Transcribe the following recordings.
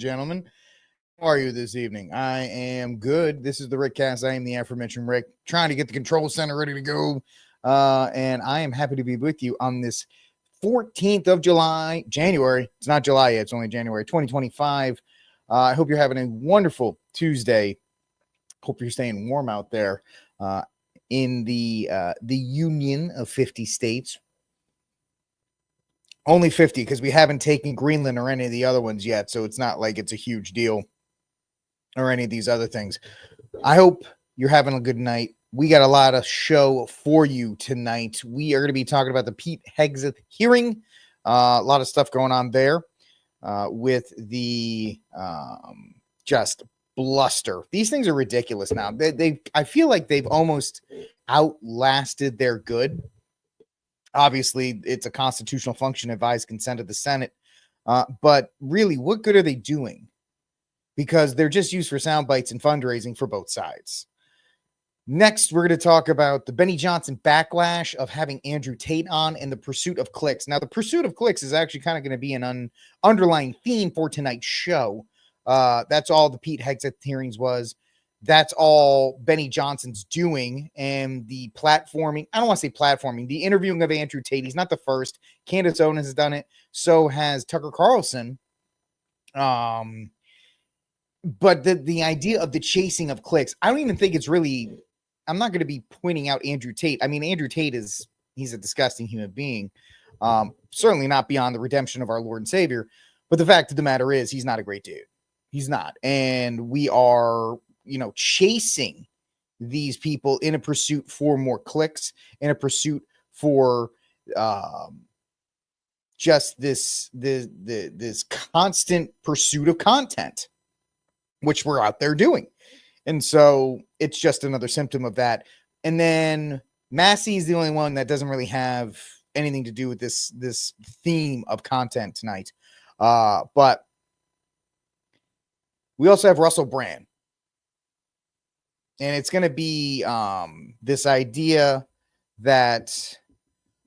gentlemen. How are you this evening? I am good. This is the RickCast. I am the aforementioned Rick, trying to get the control center ready to go. And I am happy to be with you on this 14th of January. It's not July yet. It's only January 2025. I hope you're having a wonderful Tuesday. Hope you're staying warm out there in the Union of 50 states. Only 50 because we haven't taken Greenland or any of the other ones yet, so it's not like it's a huge deal or any of these other things. I hope you're having a good night. We got a lot of show for you tonight. We are going to be talking about the Pete Hegseth hearing. A lot of stuff going on there with the just bluster. These things are ridiculous now. I feel like they've almost outlasted their good. Obviously, it's a constitutional function, advised consent of the Senate. But really, what good are they doing? Because they're just used for sound bites and fundraising for both sides. Next, we're going to talk about the Benny Johnson backlash of having Andrew Tate on and the pursuit of clicks. Now, the pursuit of clicks is actually kind of going to be an underlying theme for tonight's show. That's all the Pete Hegseth hearings was. That's all Benny Johnson's doing. And the platforming, I don't want to say platforming, the interviewing of Andrew Tate. He's not the first. Candace Owens has done it. So has Tucker Carlson. But the idea of the chasing of clicks, I don't even think it's really, I'm not going to be pointing out Andrew Tate. I mean, Andrew Tate he's a disgusting human being. Certainly not beyond the redemption of our Lord and Savior. But the fact of the matter is, he's not a great dude. He's not. And we are, chasing these people in a pursuit for more clicks, in a pursuit for just this constant pursuit of content, which we're out there doing. And so it's just another symptom of that. And then Massie is the only one that doesn't really have anything to do with this theme of content tonight. But we also have Russel Brand. And it's going to be this idea that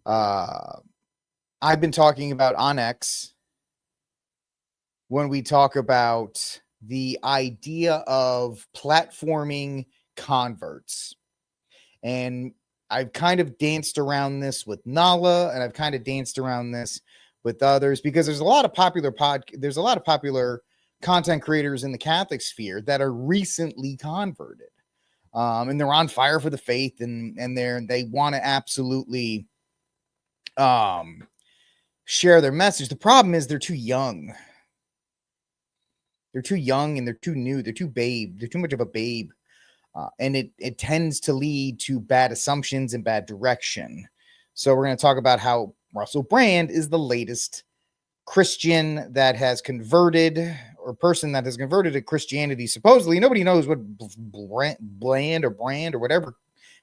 I've been talking about on X when we talk about the idea of platforming converts. And I've kind of danced around this with Nala, and I've kind of danced around this with others because there's a lot of popular content creators in the Catholic sphere that are recently converted. And they're on fire for the faith, and they want to absolutely share their message. The problem is they're too young. They're too young and they're too new. They're too babe. They're too much of a babe. And it tends to lead to bad assumptions and bad direction. So we're going to talk about how Russel Brand is the latest Christian that has converted, or person that has converted to Christianity. Supposedly, nobody knows what brand or whatever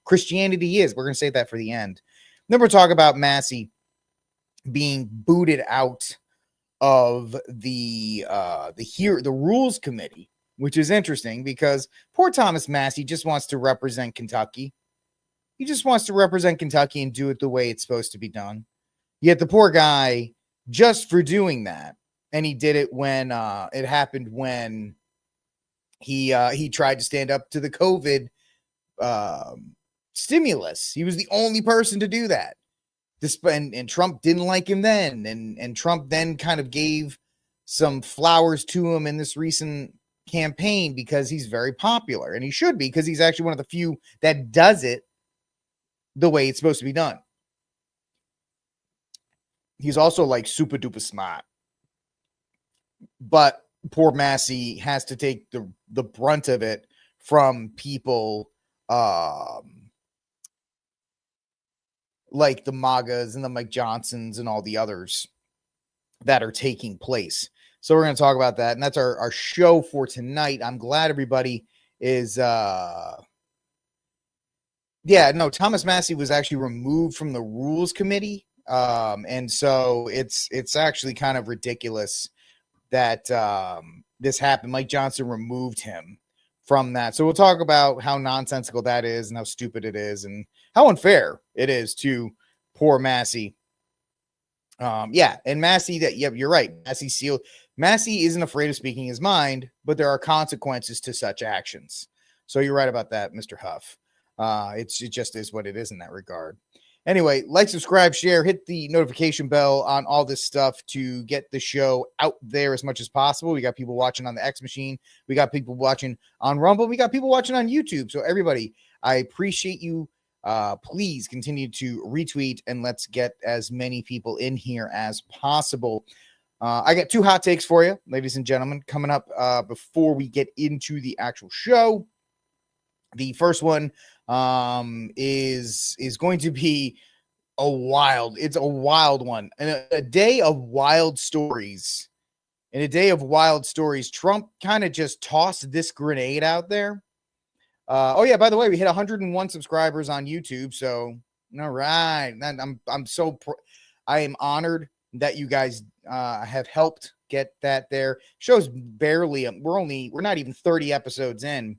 Christianity is. We're going to save that for the end. Then we'll talk about Massie being booted out of the rules committee, which is interesting because poor Thomas Massie just wants to represent Kentucky. He just wants to represent Kentucky and do it the way it's supposed to be done. Yet the poor guy, just for doing that, and he did it when it happened when he tried to stand up to the COVID stimulus. He was the only person to do that. And Trump didn't like him then, and Trump then kind of gave some flowers to him in this recent campaign because he's very popular, and he should be, because he's actually one of the few that does it the way it's supposed to be done. He's also like super duper smart. But poor Massie has to take the brunt of it from people like the MAGAs and the Mike Johnsons and all the others that are taking place. So we're going to talk about that. And that's our show for tonight. I'm glad everybody is Thomas Massie was actually removed from the rules committee. And so it's actually kind of ridiculous that this happened. Mike Johnson removed him from that. So we'll talk about how nonsensical that is and how stupid it is and how unfair it is to poor Massie. And Massie, you're right. Massie sealed. Massie isn't afraid of speaking his mind, but there are consequences to such actions. So you're right about that, Mr. Huff. It just is what it is in that regard. Anyway, like, subscribe, share, hit the notification bell on all this stuff to get the show out there as much as possible. We got people watching on the X machine. We got people watching on Rumble. We got people watching on YouTube. So everybody, I appreciate you. Please continue to retweet and let's get as many people in here as possible. I got 2 hot takes for you, ladies and gentlemen, coming up before we get into the actual show. The first one is going to be it's a wild one. And a day of wild stories. In a day of wild stories, Trump kind of just tossed this grenade out there. Oh yeah, by the way, we hit 101 subscribers on YouTube. So, all right. I am honored that you guys have helped get that there. Show's barely, we're not even 30 episodes in,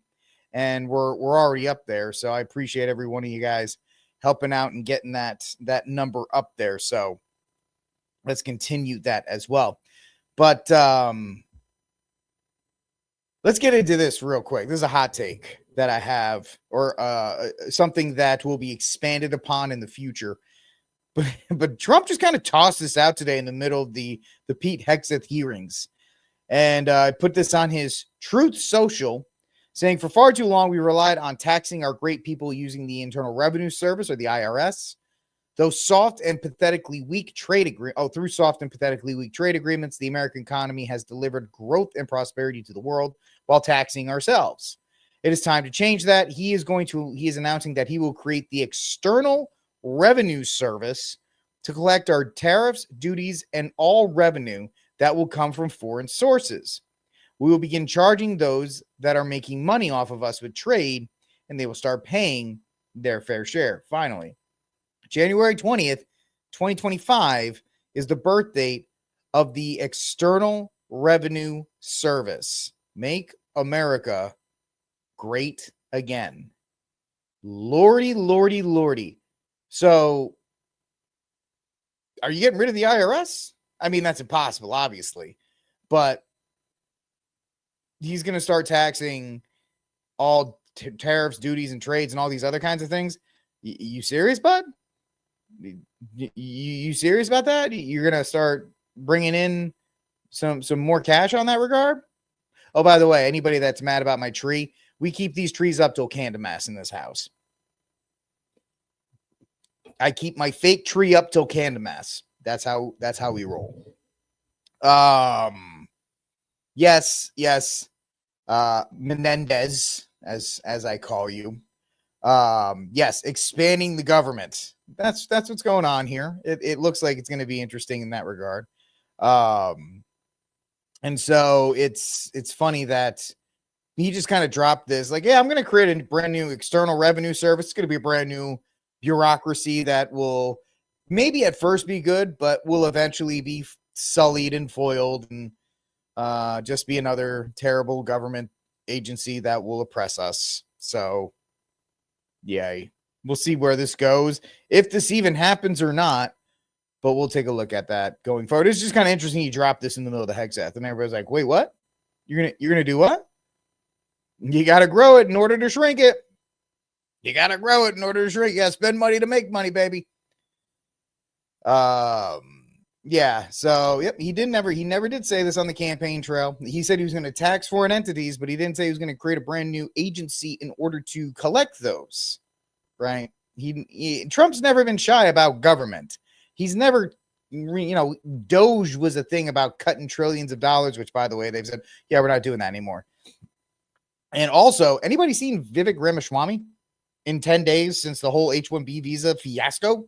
and we're already up there. So I appreciate every one of you guys helping out and getting that number up there. So let's continue that as well. But let's get into this real quick. This is a hot take that I have, or something that will be expanded upon in the future. But Trump just kind of tossed this out today in the middle of the Pete Hegseth hearings. And I put this on his Truth Social, saying, for far too long, we relied on taxing our great people using the Internal Revenue Service, or the IRS. Through soft and pathetically weak trade agreements, the American economy has delivered growth and prosperity to the world while taxing ourselves. It is time to change that. He is announcing that he will create the External Revenue Service to collect our tariffs, duties, and all revenue that will come from foreign sources. We will begin charging those that are making money off of us with trade, and they will start paying their fair share. Finally, January 20th, 2025 is the birth date of the External Revenue Service. Make America great again. Lordy, lordy, lordy. So, are you getting rid of the IRS? I mean, that's impossible, obviously. But he's going to start taxing all tariffs, duties, and trades, and all these other kinds of things. You serious, bud? You serious about that? You're going to start bringing in some more cash on that regard? Oh, by the way, anybody that's mad about my tree, we keep these trees up till Candlemas in this house. I keep my fake tree up till Candlemas. That's how we roll. Yes. Menendez, as I call you. Yes, expanding the government. That's what's going on here. It looks like it's going to be interesting in that regard. And so it's funny that he just kind of dropped this, like, yeah, I'm going to create a brand new External Revenue Service. It's going to be a brand new bureaucracy that will maybe at first be good, but will eventually be sullied and foiled and just be another terrible government agency that will oppress us. So, yay. We'll see where this goes, if this even happens or not, but we'll take a look at that going forward. It's just kind of interesting you dropped this in the middle of the Hegseth, and everybody's like, wait, what? You're gonna do what? You got to grow it in order to shrink it. You got to grow it in order to shrink. You got to spend money to make money, baby. Yeah. So, yep. He never did say this on the campaign trail. He said he was going to tax foreign entities, but he didn't say he was going to create a brand new agency in order to collect those. Right. Trump's never been shy about government. He's never, Doge was a thing about cutting trillions of dollars, which, by the way, they've said, yeah, we're not doing that anymore. And also, anybody seen Vivek Ramaswamy in 10 days since the whole H-1B visa fiasco?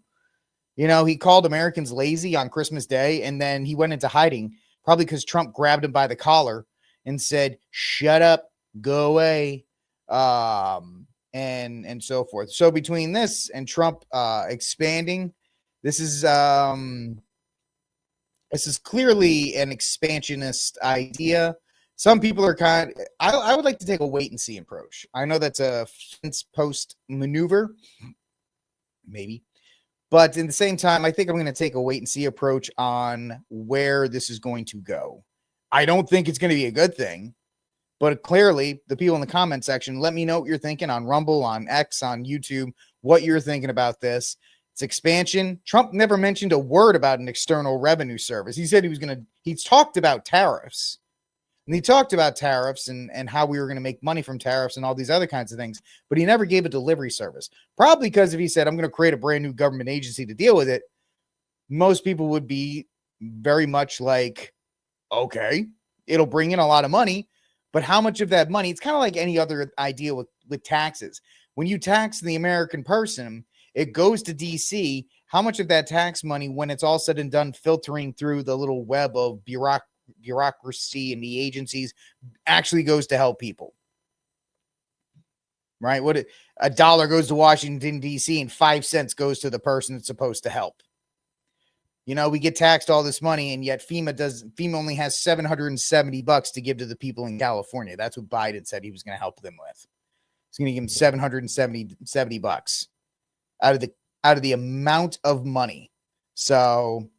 He called Americans lazy on Christmas Day, and then he went into hiding, probably because Trump grabbed him by the collar and said, shut up, go away, and so forth. So between this and Trump expanding, this is clearly an expansionist idea. Some people are I would like to take a wait and see approach. I know that's a fence post maneuver, maybe. But in the same time, I think I'm going to take a wait and see approach on where this is going to go. I don't think it's going to be a good thing. But clearly, the people in the comment section, let me know what you're thinking on Rumble, on X, on YouTube, what you're thinking about this. It's expansion. Trump never mentioned a word about an external revenue service. He said he's talked about tariffs. And he talked about tariffs and how we were going to make money from tariffs and all these other kinds of things. But he never gave a delivery service. Probably because if he said, I'm going to create a brand new government agency to deal with it, most people would be very much like, okay, it'll bring in a lot of money. But how much of that money, it's kind of like any other idea with taxes. When you tax the American person, it goes to DC. How much of that tax money, when it's all said and done, filtering through the little web of bureaucracy and the agencies, actually goes to help people? Right? What $1 goes to Washington, DC, and 5 cents goes to the person it's supposed to help. You know, we get taxed all this money, and yet FEMA only has $770 to give to the people in California. That's what Biden said he was going to help them with. He's going to give them $770 out of the amount of money. So,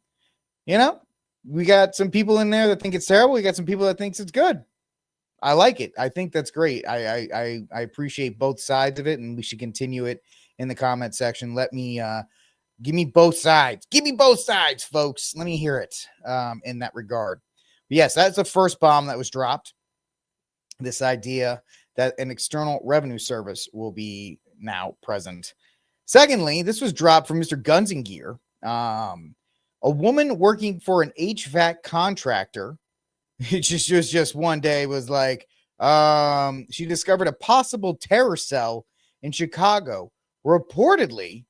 you know, we got some people in there that think it's terrible. We got some people that thinks it's good. I like it. I think that's great. I appreciate both sides of it, and we should continue it in the comment section. Let me give me both sides. Give me both sides, folks. Let me hear it in that regard. But yes, that's the first bomb that was dropped. This idea that an external revenue service will be now present. Secondly, this was dropped from Mr. Guns and Gear. A woman working for an HVAC contractor, it just one day was like, she discovered a possible terror cell in Chicago, reportedly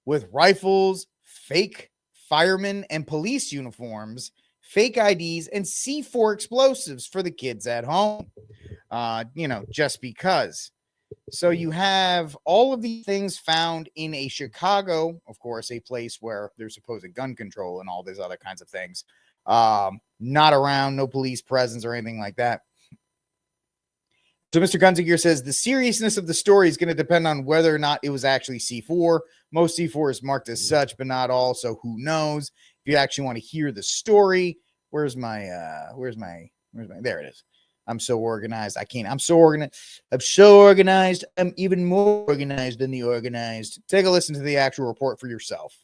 with rifles, fake firemen and police uniforms, fake IDs, and C4 explosives for the kids at home. You know, just because. So you have all of these things found in a Chicago, of course, a place where there's supposed gun control and all these other kinds of things. Not around, no police presence or anything like that. So Mr. Gunziger says the seriousness of the story is going to depend on whether or not it was actually C4. Most C4 is marked as such, but not all. So who knows? If you actually want to hear the story, where's my, there it is. I'm so organized. I'm so organized. I'm even more organized than the organized. Take a listen to the actual report for yourself.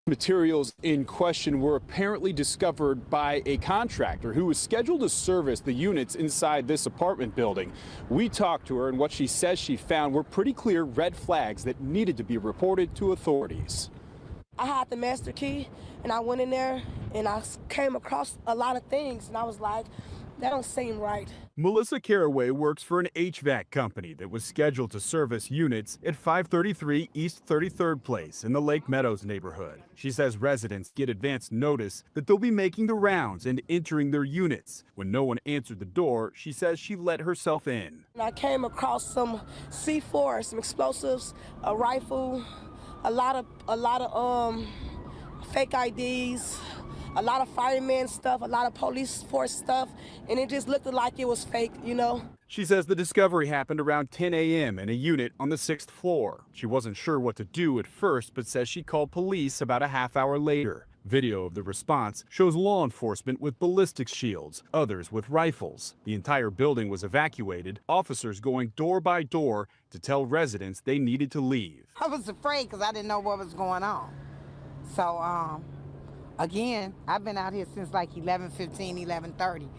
Materials in question were apparently discovered by a contractor who was scheduled to service the units inside this apartment building. We talked to her, and what she says she found were pretty clear red flags that needed to be reported to authorities. I had the master key, and I went in there, and I came across a lot of things, and I was like, that don't seem right. Melissa Caraway works for an HVAC company that was scheduled to service units at 533 East 33rd Place in the Lake Meadows neighborhood. She says residents get advance notice that they'll be making the rounds and entering their units. When no one answered the door, she says she let herself in. I came across some C4, some explosives, a rifle, a lot of fake IDs, a lot of fireman stuff, a lot of police force stuff, and it just looked like it was fake, you know. She says the discovery happened around 10 a.m. in a unit on the 6th floor. She wasn't sure what to do at first, but says she called police about a half hour later. Video of the response shows law enforcement with ballistic shields, others with rifles. The entire building was evacuated, officers going door by door to tell residents they needed to leave. I was afraid because I didn't know what was going on. So, again, I've been out here since like 11:15, 11:30.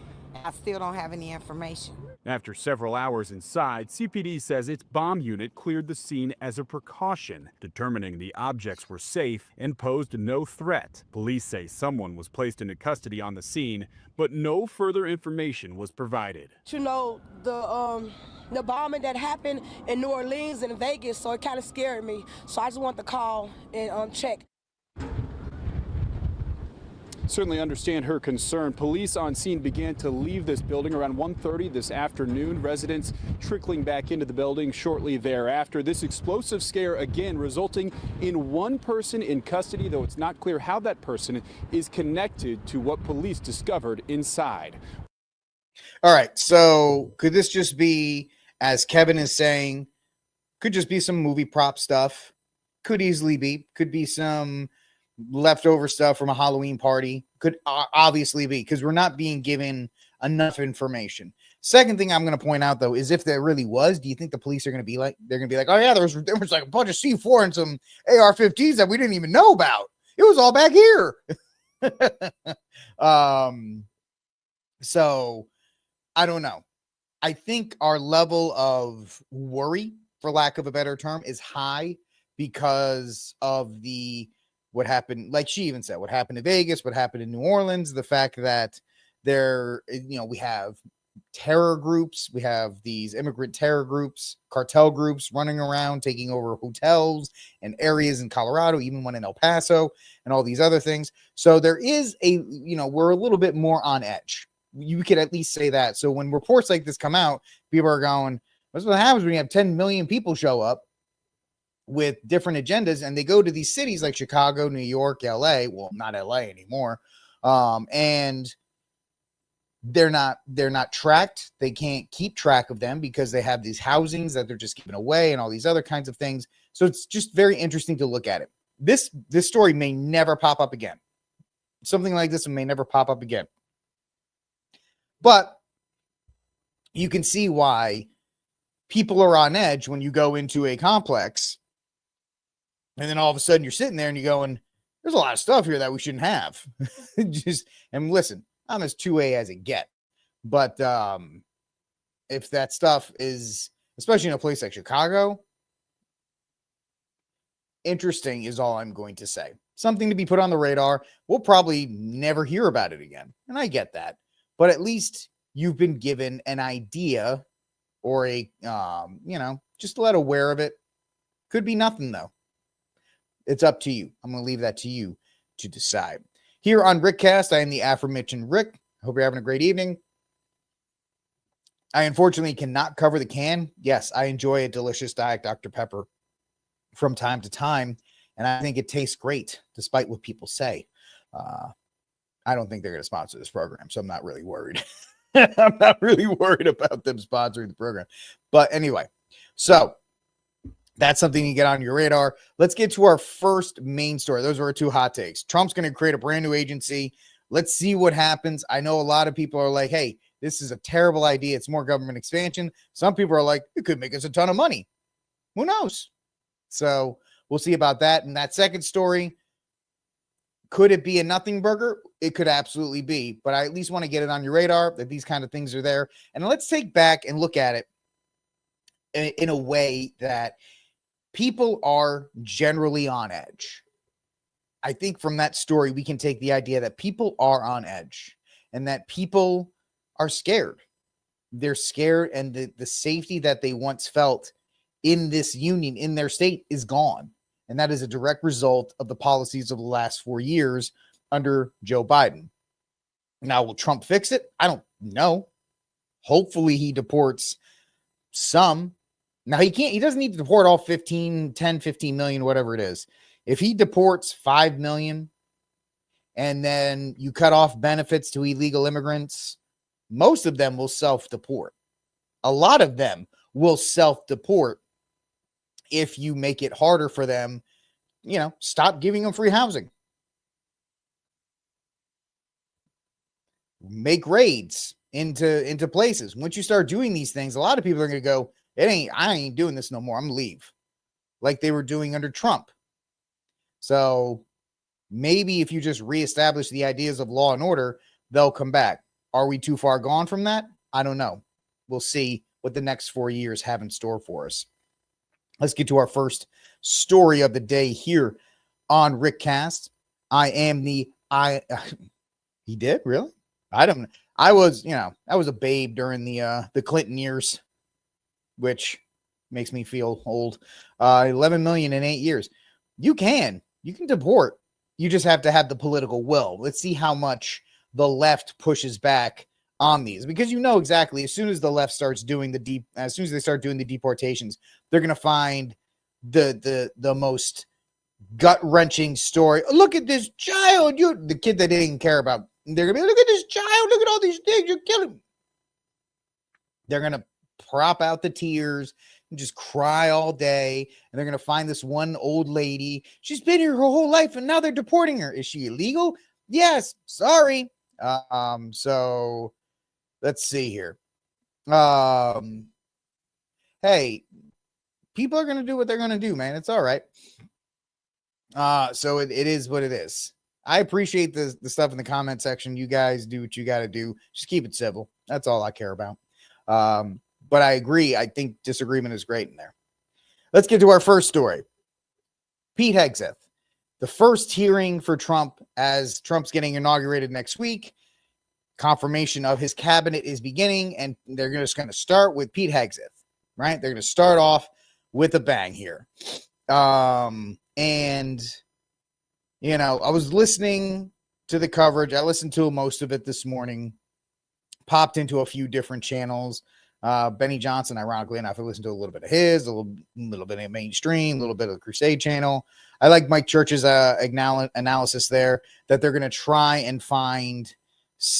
I still don't have any information. After several hours inside, CPD says its bomb unit cleared the scene as a precaution, determining the objects were safe and posed no threat. Police say someone was placed into custody on the scene, but no further information was provided. You know, the bombing that happened in New Orleans and Vegas, so it kind of scared me. So I just want to call and check. Certainly understand her concern. Police on scene began to leave this building around 1:30 this afternoon. Residents trickling back into the building shortly thereafter. This explosive scare again resulting in one person in custody, though it's not clear how that person is connected to what police discovered inside. All right, so could this just be, as Kevin is saying, could just be some movie prop stuff? Could easily be. Could be some leftover stuff from a Halloween party. Could obviously be, because we're not being given enough information. Second thing I'm going to point out, though, is if there really was, do you think the police are going to be like, they're going to be like, oh yeah, there was like a bunch of C4 and some AR-15s that we didn't even know about. It was all back here. So I don't know. I think our level of worry, for lack of a better term, is high because of what happened. Like she even said, what happened in Vegas, what happened in New Orleans, the fact that we have terror groups, we have these immigrant terror groups, cartel groups running around, taking over hotels and areas in Colorado, even one in El Paso, and all these other things. So there is we're a little bit more on edge. You could at least say that. So when reports like this come out, people are going, what's what happens when you have 10 million people show up with different agendas, and they go to these cities like Chicago, New York, LA, well, not LA anymore. And they're not tracked. They can't keep track of them because they have these housings that they're just giving away and all these other kinds of things. So it's just very interesting to look at it. This story may never pop up again. Something like this may never pop up again. But you can see why people are on edge when you go into a complex, and then all of a sudden you're sitting there and you're going, there's a lot of stuff here that we shouldn't have. And listen, I'm as 2A as it get. But if that stuff is, especially in a place like Chicago, interesting is all I'm going to say. Something to be put on the radar. We'll probably never hear about it again. And I get that. But at least you've been given an idea or just let aware of it. Could be nothing, though. It's up to you. I'm going to leave that to you to decide. Here on RickCast, I am the aforementioned Rick. I hope you're having a great evening. I unfortunately cannot cover the can. Yes, I enjoy a delicious Diet Dr. Pepper from time to time, and I think it tastes great, despite what people say. I don't think they're going to sponsor this program, so I'm not really worried. I'm not really worried about them sponsoring the program. But anyway, so that's something you get on your radar. Let's get to our first main story. Those were our two hot takes. Trump's going to create a brand new agency. Let's see what happens. I know a lot of people are like, hey, this is a terrible idea. It's more government expansion. Some people are like, it could make us a ton of money. Who knows? So we'll see about that. And that second story, could it be a nothing burger? It could absolutely be, but I at least want to get it on your radar that these kind of things are there. And let's take back and look at it in a way that people are generally on edge. I think from that story, we can take the idea that people are on edge and that people are scared. They're scared, and the safety that they once felt in this union, in their state, is gone. And that is a direct result of the policies of the last 4 years under Joe Biden. Now, will Trump fix it? I don't know. Hopefully he deports some. Now, he doesn't need to deport all 15 million, whatever it is. If he deports 5 million and then you cut off benefits to illegal immigrants, most of them will self-deport. A lot of them will self-deport if you make it harder for them, stop giving them free housing. Make raids into places. Once you start doing these things, a lot of people are going to go, I ain't doing this no more. I'm going to leave. Like they were doing under Trump. So maybe if you just reestablish the ideas of law and order, they'll come back. Are we too far gone from that? I don't know. We'll see what the next 4 years have in store for us. Let's get to our first story of the day here on RickCast. He did? Really? I was a babe during the Clinton years, which makes me feel old. 11 million in 8 years. You can deport. You just have to have the political will. Let's see how much the left pushes back on these, because exactly as soon as the left starts doing as soon as they start doing the deportations, they're going to find the most gut-wrenching story. Look at this child, the kid that they didn't care about. They're going to be, look at this child, look at all these things, you're killing him. They're going to prop out the tears. and just cry all day. And they're going to find this one old lady. She's been here her whole life and now they're deporting her. Is she illegal? Yes. Sorry. So let's see here. Hey, people are going to do what they're going to do, man. It's all right. So it is what it is. I appreciate the stuff in the comment section. You guys do what you got to do. Just keep it civil. That's all I care about. But I agree. I think disagreement is great in there. Let's get to our first story. Pete Hegseth, the first hearing for Trump as Trump's getting inaugurated next week. Confirmation of his cabinet is beginning, and they're just going to start with Pete Hegseth, right? They're going to start off with a bang here. And you know, I was listening to the coverage. I listened to most of it this morning, popped into a few different channels. Benny Johnson, ironically enough, I listened to a little bit of his, a little bit of mainstream, a little bit of the Crusade channel. I like Mike Church's analysis there that they're going to try and find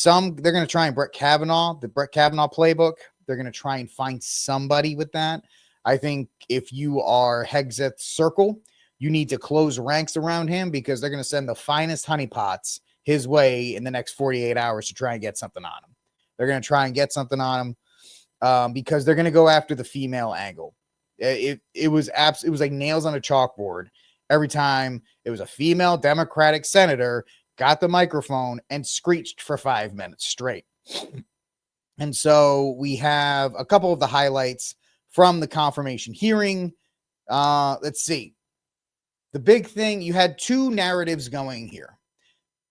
they're going to try and Brett Kavanaugh playbook. They're going to try and find somebody with that. I think if you are Hegseth's circle, you need to close ranks around him because they're going to send the finest honeypots his way in the next 48 hours to try and get something on him. They're going to try and get something on him because they're going to go after the female angle. It was like nails on a chalkboard. Every time it was a female Democratic senator got the microphone and screeched for 5 minutes straight. And so we have a couple of the highlights from the confirmation hearing. Let's see. The big thing, you had two narratives going here.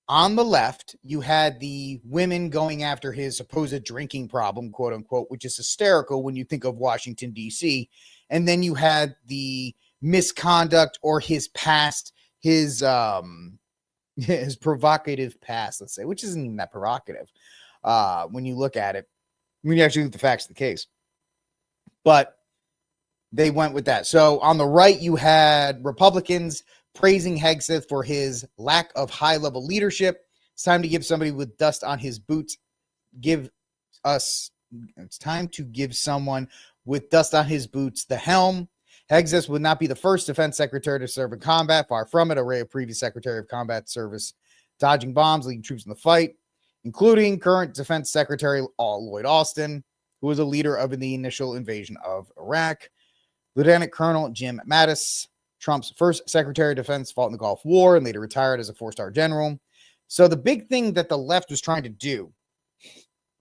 On the left, you had the women going after his supposed drinking problem, quote unquote, which is hysterical when you think of Washington, D.C. And then you had the misconduct or his past, his provocative past, let's say, which isn't even that provocative when you look at it, when you actually look at the facts of the case. But they went with that. So on the right, you had Republicans praising Hegseth for his lack of high-level leadership. It's time to give somebody with dust on his boots. It's time to give someone with dust on his boots the helm. Hegseth would not be the first defense secretary to serve in combat. Far from it. Array of previous secretary of combat service dodging bombs, leading troops in the fight, including current defense secretary Lloyd Austin, who was a leader of the initial invasion of Iraq. Lieutenant Colonel Jim Mattis, Trump's first Secretary of Defense, fought in the Gulf War and later retired as a 4-star general. So the big thing that the left was trying to do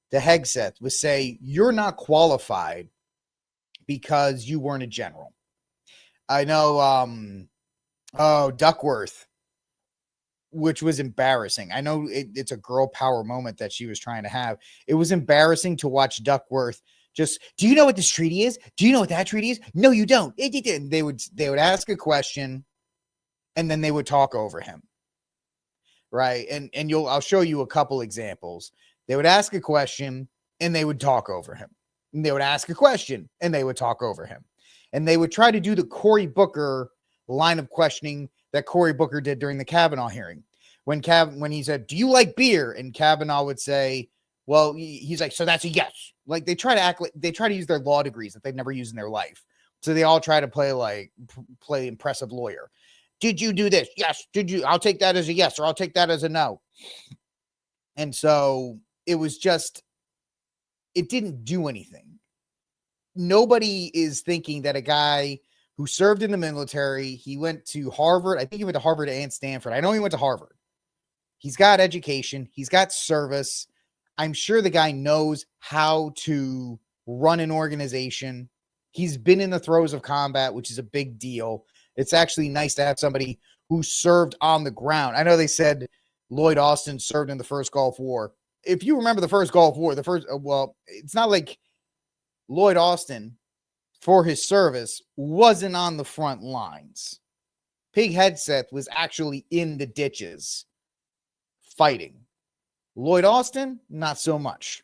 to Hegseth was say, you're not qualified because you weren't a general. I know, Duckworth, which was embarrassing. I know it's a girl power moment that she was trying to have. It was embarrassing to watch Duckworth just, do you know what this treaty is? Do you know what that treaty is? No, you don't. They would ask a question and then they would talk over him. Right. And I'll show you a couple examples. They would ask a question and they would talk over him. And they would ask a question and they would talk over him. And they would try to do the Cory Booker line of questioning that Cory Booker did during the Kavanaugh hearing. When he said, do you like beer? And Kavanaugh would say, well, he's like, so that's a yes. Like they try to use their law degrees that they've never used in their life. So they all try to play impressive lawyer. Did you do this? Yes. Did you? I'll take that as a yes, or I'll take that as a no. And so it was just, it didn't do anything. Nobody is thinking that a guy who served in the military, he went to Harvard. I think he went to Harvard and Stanford. I know he went to Harvard. He's got education. He's got service. I'm sure the guy knows how to run an organization. He's been in the throes of combat, which is a big deal. It's actually nice to have somebody who served on the ground. I know they said Lloyd Austin served in the first Gulf War. If you remember the first Gulf War, it's not like Lloyd Austin, for his service, wasn't on the front lines. Pete Hegseth was actually in the ditches fighting. Lloyd Austin, not so much.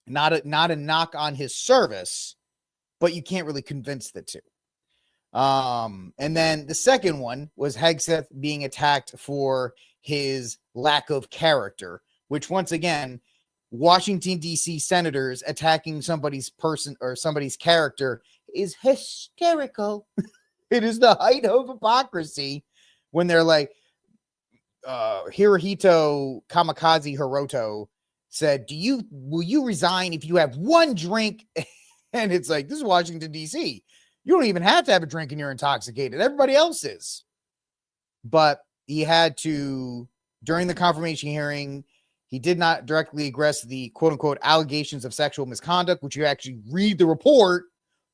Not a knock on his service, but you can't really convince the two. And then the second one was Hegseth being attacked for his lack of character, which once again, Washington, D.C. senators attacking somebody's person or somebody's character is hysterical. It is the height of hypocrisy when they're like, Hirohito Kamikaze Hiroto said, will you resign if you have one drink? And it's like, this is Washington, D.C. You don't even have to have a drink and you're intoxicated. Everybody else is. But he had to, during the confirmation hearing, he did not directly address the quote unquote allegations of sexual misconduct, which you actually read the report.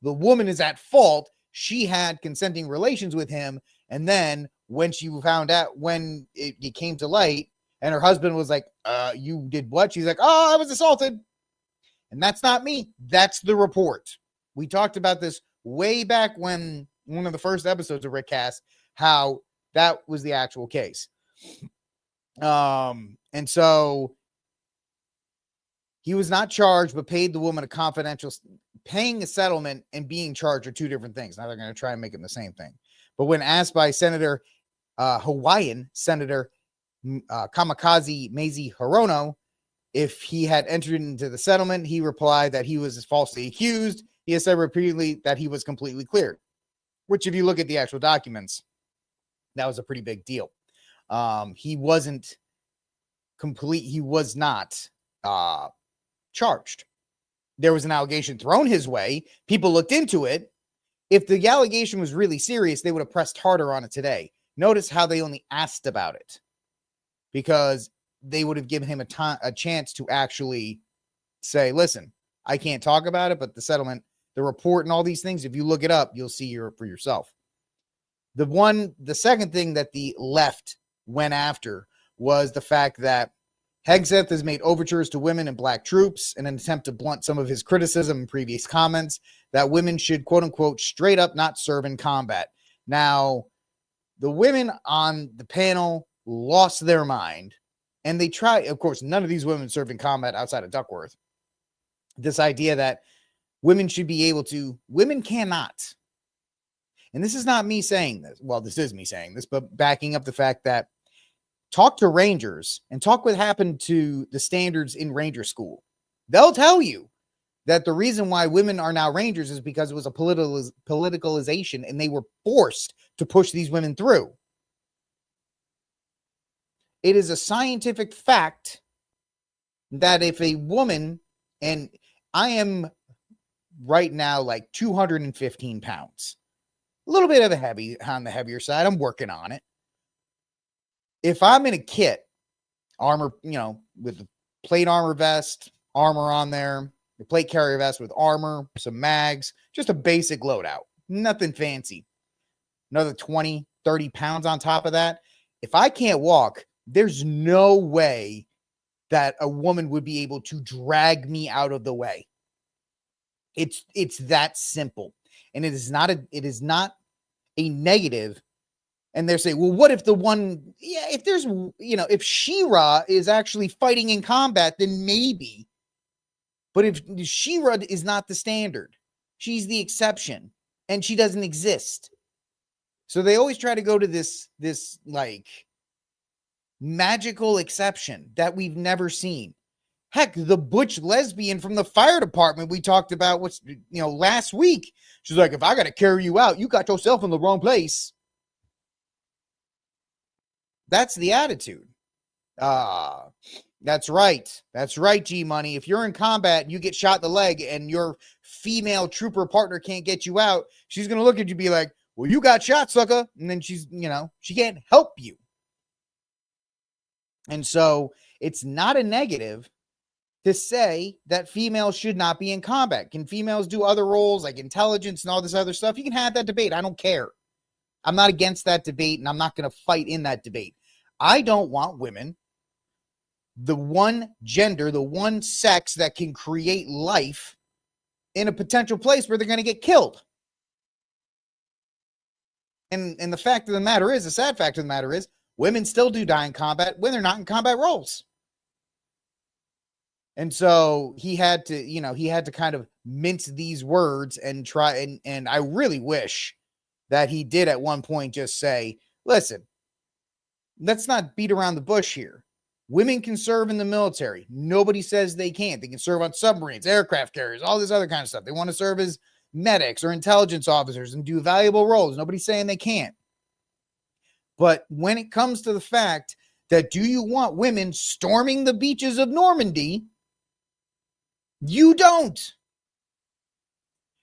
The woman is at fault. She had consenting relations with him. And then when she found out, when it came to light, and her husband was like, you did what? She's like, oh, I was assaulted. And that's not me. That's the report. We talked about this way back when one of the first episodes of RickCast, how that was the actual case. And so he was not charged, but paid the woman a confidential. Paying a settlement and being charged are two different things. Now they're going to try and make it the same thing. But when asked by Hawaiian Senator Kamikaze Mazie Hirono if he had entered into the settlement, he replied that he was falsely accused. He has said repeatedly that he was completely cleared, which if you look at the actual documents, that was a pretty big deal. He wasn't complete. He was not charged. There was an allegation thrown his way. People looked into it. If the allegation was really serious, they would have pressed harder on it today. Notice how they only asked about it, because they would have given him a chance to actually say, listen, I can't talk about it, but the settlement, the report and all these things, if you look it up, you'll see for yourself. The second thing that the left went after was the fact that Hegseth has made overtures to women and black troops in an attempt to blunt some of his criticism in previous comments that women should, quote unquote, straight up not serve in combat. Now, the women on the panel lost their mind, and they try, of course, none of these women served in combat outside of Duckworth. This idea that women should be able to, women cannot. And this is not me saying this. Well, this is me saying this, but backing up the fact that talk to Rangers and talk what happened to the standards in Ranger School. They'll tell you that the reason why women are now Rangers is because it was a politicalization, and they were forced to push these women through. It is a scientific fact that if a woman, and I am right now like 215 pounds, a little bit of on the heavier side. I'm working on it. If I'm in a kit, armor, with the plate armor vest, armor on there, the plate carrier vest with armor, some mags, just a basic loadout, nothing fancy. Another 20, 30 pounds on top of that. If I can't walk, there's no way that a woman would be able to drag me out of the way. It's that simple. And it is not a negative. And they're saying, well, what if if there's, if She-Ra is actually fighting in combat, then maybe. But if She-Ra is not the standard, she's the exception, and she doesn't exist. So they always try to go to this like magical exception that we've never seen. Heck, the butch lesbian from the fire department we talked about last week. She's like, if I got to carry you out, you got yourself in the wrong place. That's the attitude. That's right. That's right, G-Money. If you're in combat and you get shot in the leg and your female trooper partner can't get you out, she's going to look at you and be like, well, you got shot, sucker. And then she's, she can't help you. And so it's not a negative to say that females should not be in combat. Can females do other roles like intelligence and all this other stuff? You can have that debate. I don't care. I'm not against that debate, and I'm not going to fight in that debate. I don't want women, the one gender, the one sex that can create life, in a potential place where they're going to get killed. And the fact of the matter is, the sad fact of the matter is, women still do die in combat when they're not in combat roles. And so he had to kind of mince these words and try. And I really wish that he did at one point just say, listen, let's not beat around the bush here. Women can serve in the military. Nobody says they can't. They can serve on submarines, aircraft carriers, all this other kind of stuff. They want to serve as medics or intelligence officers and do valuable roles. Nobody's saying they can't. But when it comes to the fact that do you want women storming the beaches of Normandy, you don't.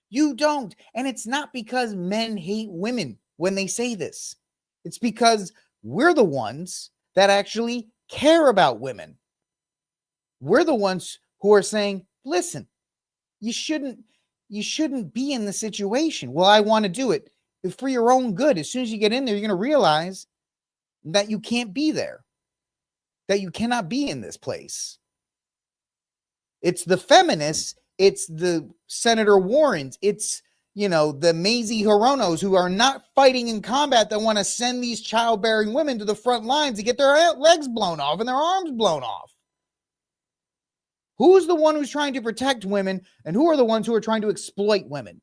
You don't. And it's not because men hate women when they say this. It's because we're the ones that actually care about women. We're the ones who are saying, listen, you shouldn't be in the situation. Well, I want to do it for your own good. As soon as you get in there, you're going to realize that you can't be there, that you cannot be in this place. It's the feminists, it's the Senator Warrens, it's, the Mazie Hironos who are not fighting in combat that want to send these childbearing women to the front lines to get their legs blown off and their arms blown off. Who's the one who's trying to protect women, and who are the ones who are trying to exploit women?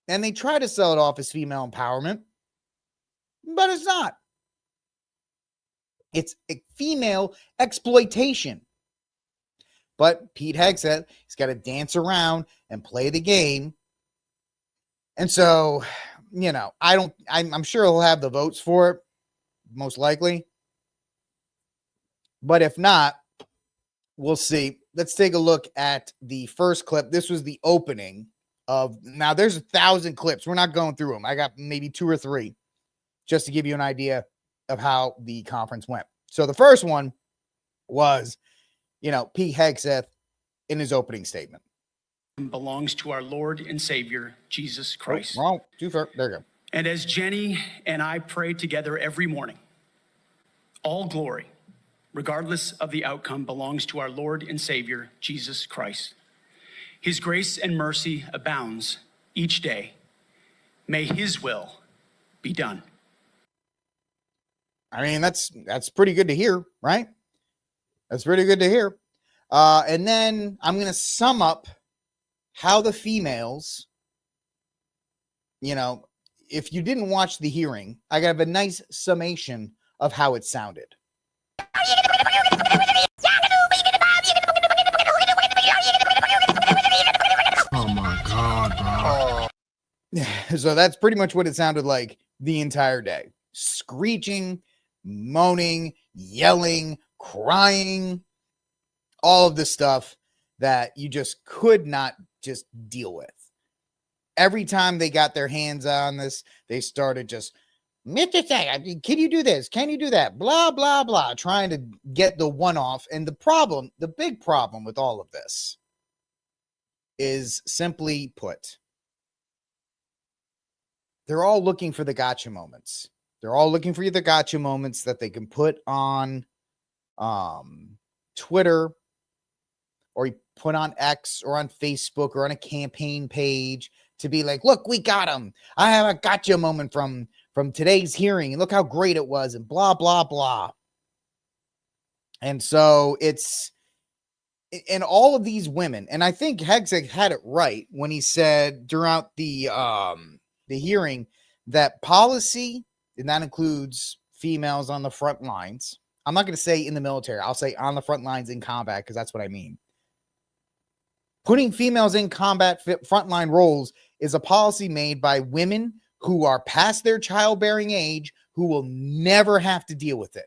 And they try to sell it off as female empowerment, but it's not. It's a female exploitation. But Pete Hegseth, he's got to dance around and play the game. And so, I'm sure he'll have the votes for it, most likely. But if not, we'll see. Let's take a look at the first clip. This was the opening of, now there's 1,000 clips. We're not going through them. I got maybe 2 or 3 just to give you an idea of how the conference went. So the first one was, Pete Hegseth in his opening statement. Belongs to our Lord and Savior, Jesus Christ. Oh, wrong. Too far. There you go. And as Jenny and I pray together every morning, all glory, regardless of the outcome, belongs to our Lord and Savior, Jesus Christ. His grace and mercy abounds each day. May his will be done. I mean, that's pretty good to hear, right? That's pretty good to hear. And then I'm going to sum up how the females, if you didn't watch the hearing, I got a nice summation of how it sounded. Oh my God, bro. So that's pretty much what it sounded like the entire day. Screeching, moaning, yelling, crying, all of the stuff that you just could not just deal with. Every time they got their hands on this, they started just, can you do this? Can you do that? Blah, blah, blah, trying to get the one off. And the big problem with all of this is, simply put, they're all looking for the gotcha moments. They're all looking for the gotcha moments that they can put on Twitter, or put on X, or on Facebook, or on a campaign page to be like, look, we got him. I have a gotcha moment from today's hearing, and look how great it was, and blah, blah, blah. And so and all of these women, and I think Hegseth had it right when he said throughout the hearing that policy, and that includes females on the front lines. I'm not going to say in the military. I'll say on the front lines in combat, because that's what I mean. Putting females in combat frontline roles is a policy made by women who are past their childbearing age, who will never have to deal with it.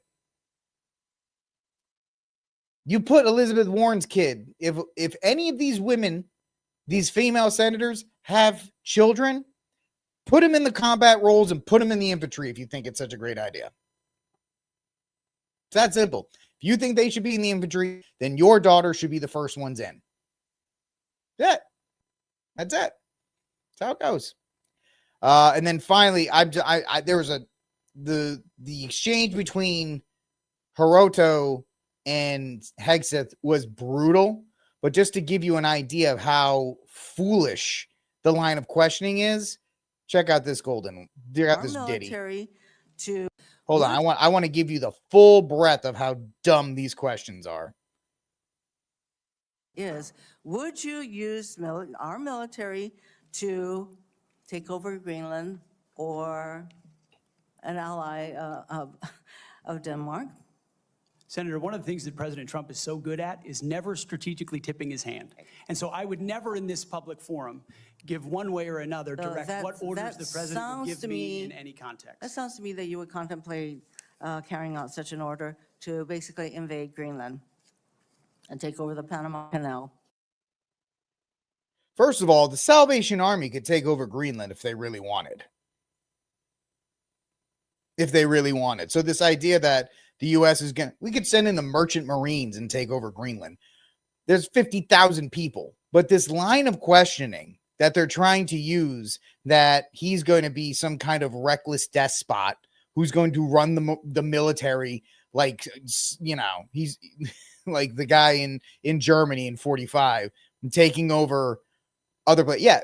You put Elizabeth Warren's kid, if any of these women, these female senators, have children, put them in the combat roles and put them in the infantry if you think it's such a great idea. It's that simple. If you think they should be in the infantry, then your daughter should be the first ones in. That's it. That's how it goes. And then finally, there was the exchange between Hiroto and Hegseth was brutal, but just to give you an idea of how foolish the line of questioning is, check out this ditty. Hold on, I want to give you the full breadth of how dumb these questions are. Would you use our military to take over Greenland or an ally of Denmark? Senator, one of the things that President Trump is so good at is never strategically tipping his hand. And so I would never in this public forum give one way or another direct what orders the president would give me in any context. That sounds to me that you would contemplate carrying out such an order to basically invade Greenland and take over the Panama Canal. First of all, the Salvation Army could take over Greenland if they really wanted. So this idea that the U.S. is we could send in the merchant marines and take over Greenland. There's 50,000 people, but this line of questioning that they're trying to use, that he's going to be some kind of reckless despot who's going to run the military, like, you know, he's like the guy in Germany in 45 and taking over other places. Yeah,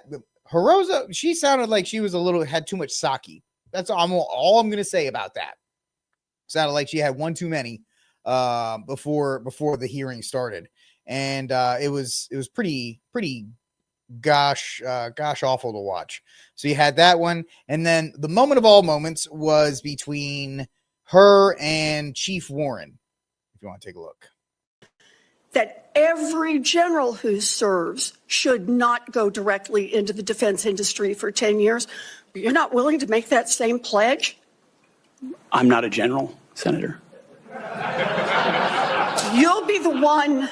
Hiroza, she sounded like she was had too much sake. That's all I'm going to say about that. Sounded like she had one too many before the hearing started, and it was pretty gosh awful to watch. So you had that one, and then the moment of all moments was between her and Chief Warren. If you want to take a look, that every general who serves should not go directly into the defense industry for 10 years. You're not willing to make that same pledge? I'm not a general, Senator. You'll be the one,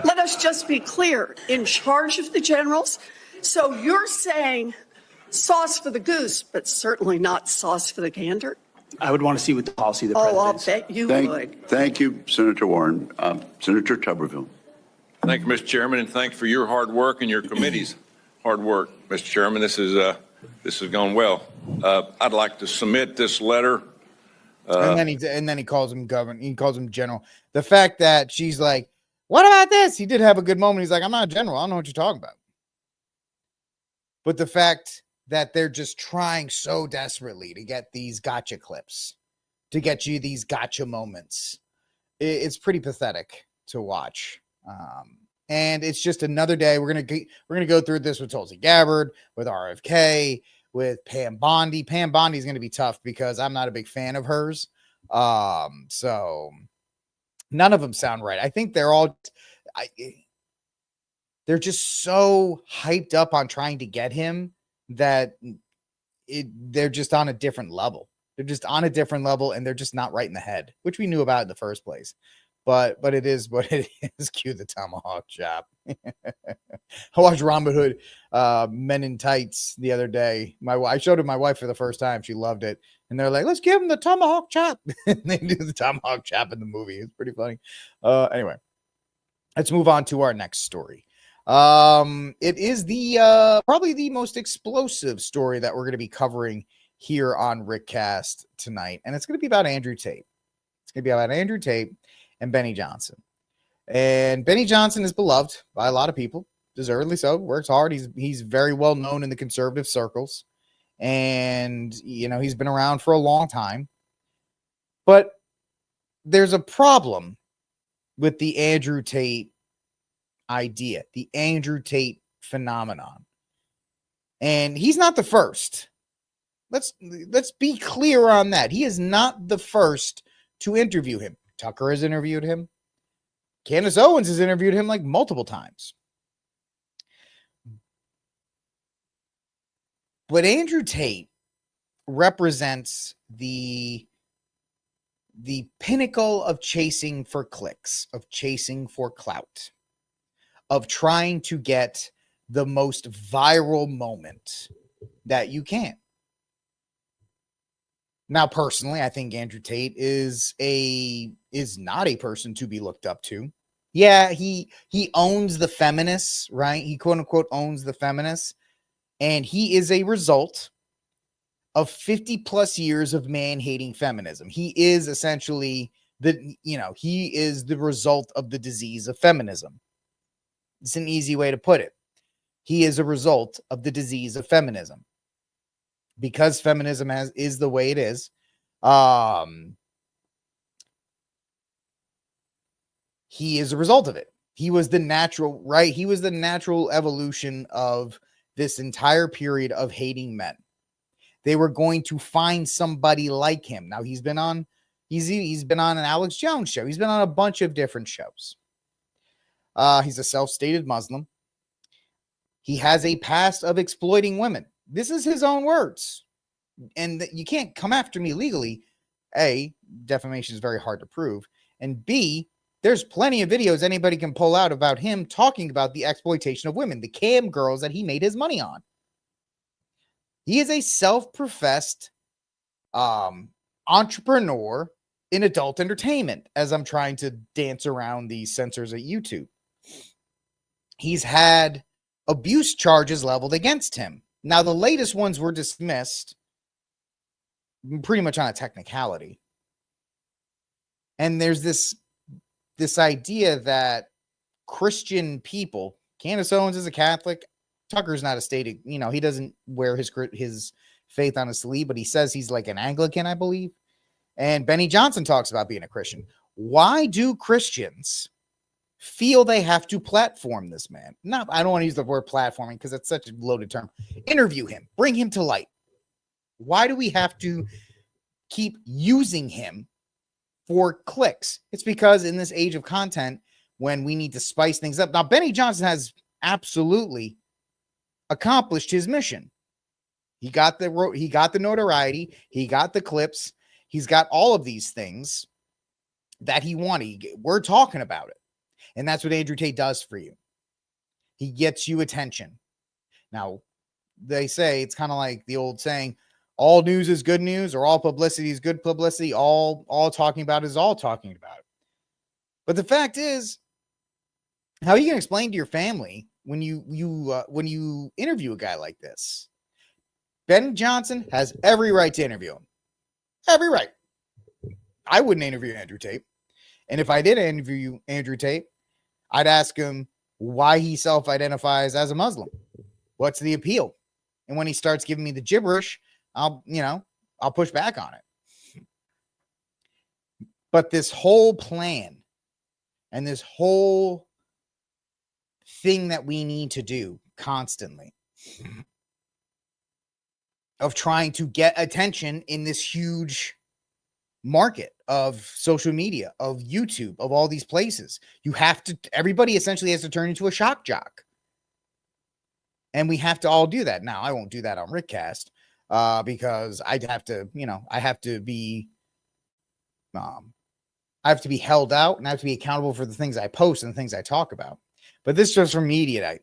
let us just be clear, in charge of the generals. So you're saying sauce for the goose, but certainly not sauce for the gander? I would want to see what the policy of the president I'll is. bet you would. Thank you, Senator Warren. Senator Tuberville. Thank you, Mr. Chairman, and thank you for your hard work and your committee's hard work, Mr. Chairman. This has gone well. I'd like to submit this letter. And then he calls him governor. He calls him general. The fact that she's like, "What about this?" He did have a good moment. He's like, "I'm not a general. I don't know what you're talking about." But the fact that they're just trying so desperately to get these gotcha clips, to get you these gotcha moments, it's pretty pathetic to watch. And it's just another day. We're gonna go through this with Tulsi Gabbard, with RFK, with Pam Bondi. Pam Bondi is going to be tough because I'm not a big fan of hers. So none of them sound right. I think they're just so hyped up on trying to get him that they're just on a different level. They're just on a different level, and they're just not right in the head, which we knew about in the first place. But it is what it is. Cue the tomahawk chop. I watched Robin Hood, Men in Tights the other day. I showed it to my wife for the first time. She loved it. And they're like, "Let's give him the tomahawk chop." And they do the tomahawk chop in the movie. It's pretty funny. Anyway, let's move on to our next story. It is probably the most explosive story that we're going to be covering here on RickCast tonight. And it's going to be about Andrew Tate. It's going to be about Andrew Tate and Benny Johnson. And Benny Johnson is beloved by a lot of people, deservedly so. Works hard. He's very well known in the conservative circles, and he's been around for a long time. But there's a problem with the Andrew Tate idea, the Andrew Tate phenomenon, and he's not the first. Let's be clear on that. He is not the first to interview him. Tucker has interviewed him. Candace Owens has interviewed him like multiple times. But Andrew Tate represents the pinnacle of chasing for clicks, of chasing for clout, of trying to get the most viral moment that you can. Now, personally, I think Andrew Tate is not a person to be looked up to. Yeah, he owns the feminists, right? He quote unquote owns the feminists, and he is a result of 50 plus years of man-hating feminism. He is essentially he is the result of the disease of feminism. It's an easy way to put it. He is a result of the disease of feminism. Because feminism is the way it is, he is a result of it. He was the natural, right? He was the natural evolution of this entire period of hating men. They were going to find somebody like him. Now, he's been on He's been on an Alex Jones show. He's been on a bunch of different shows. He's a self-stated Muslim. He has a past of exploiting women. This is his own words. And you can't come after me legally. A, defamation is very hard to prove. And B, there's plenty of videos anybody can pull out about him talking about the exploitation of women, the cam girls that he made his money on. He is a self-professed entrepreneur in adult entertainment, as I'm trying to dance around the censors at YouTube. He's had abuse charges leveled against him. Now, the latest ones were dismissed pretty much on a technicality. And there's this idea that Christian people, Candace Owens is a Catholic, Tucker's not a stated, he doesn't wear his faith on his sleeve, but he says he's like an Anglican, I believe. And Benny Johnson talks about being a Christian. Why do Christians feel they have to platform this man? No, I don't want to use the word platforming because it's such a loaded term. Interview him, bring him to light. Why do we have to keep using him for clicks? It's because in this age of content, when we need to spice things up. Now, Benny Johnson has absolutely accomplished his mission. He got the notoriety, he got the clips, he's got all of these things that he wanted. We're talking about it. And that's what Andrew Tate does for you. He gets you attention. Now, they say it's kind of like the old saying, all news is good news, or all publicity is good publicity. All talking about is all talking about it. But the fact is, how are you going to explain to your family when you interview a guy like this? Ben Johnson has every right to interview him. Every right. I wouldn't interview Andrew Tate. And if I did interview Andrew Tate, I'd ask him why he self-identifies as a Muslim. What's the appeal? And when he starts giving me the gibberish, I'll push back on it. But this whole plan and this whole thing that we need to do constantly of trying to get attention in this huge market of social media, of YouTube, of all these places, everybody essentially has to turn into a shock jock. And we have to all do that. Now, I won't do that on RickCast because I have to be held out and I have to be accountable for the things I post and the things I talk about. But this is just from Mediaite.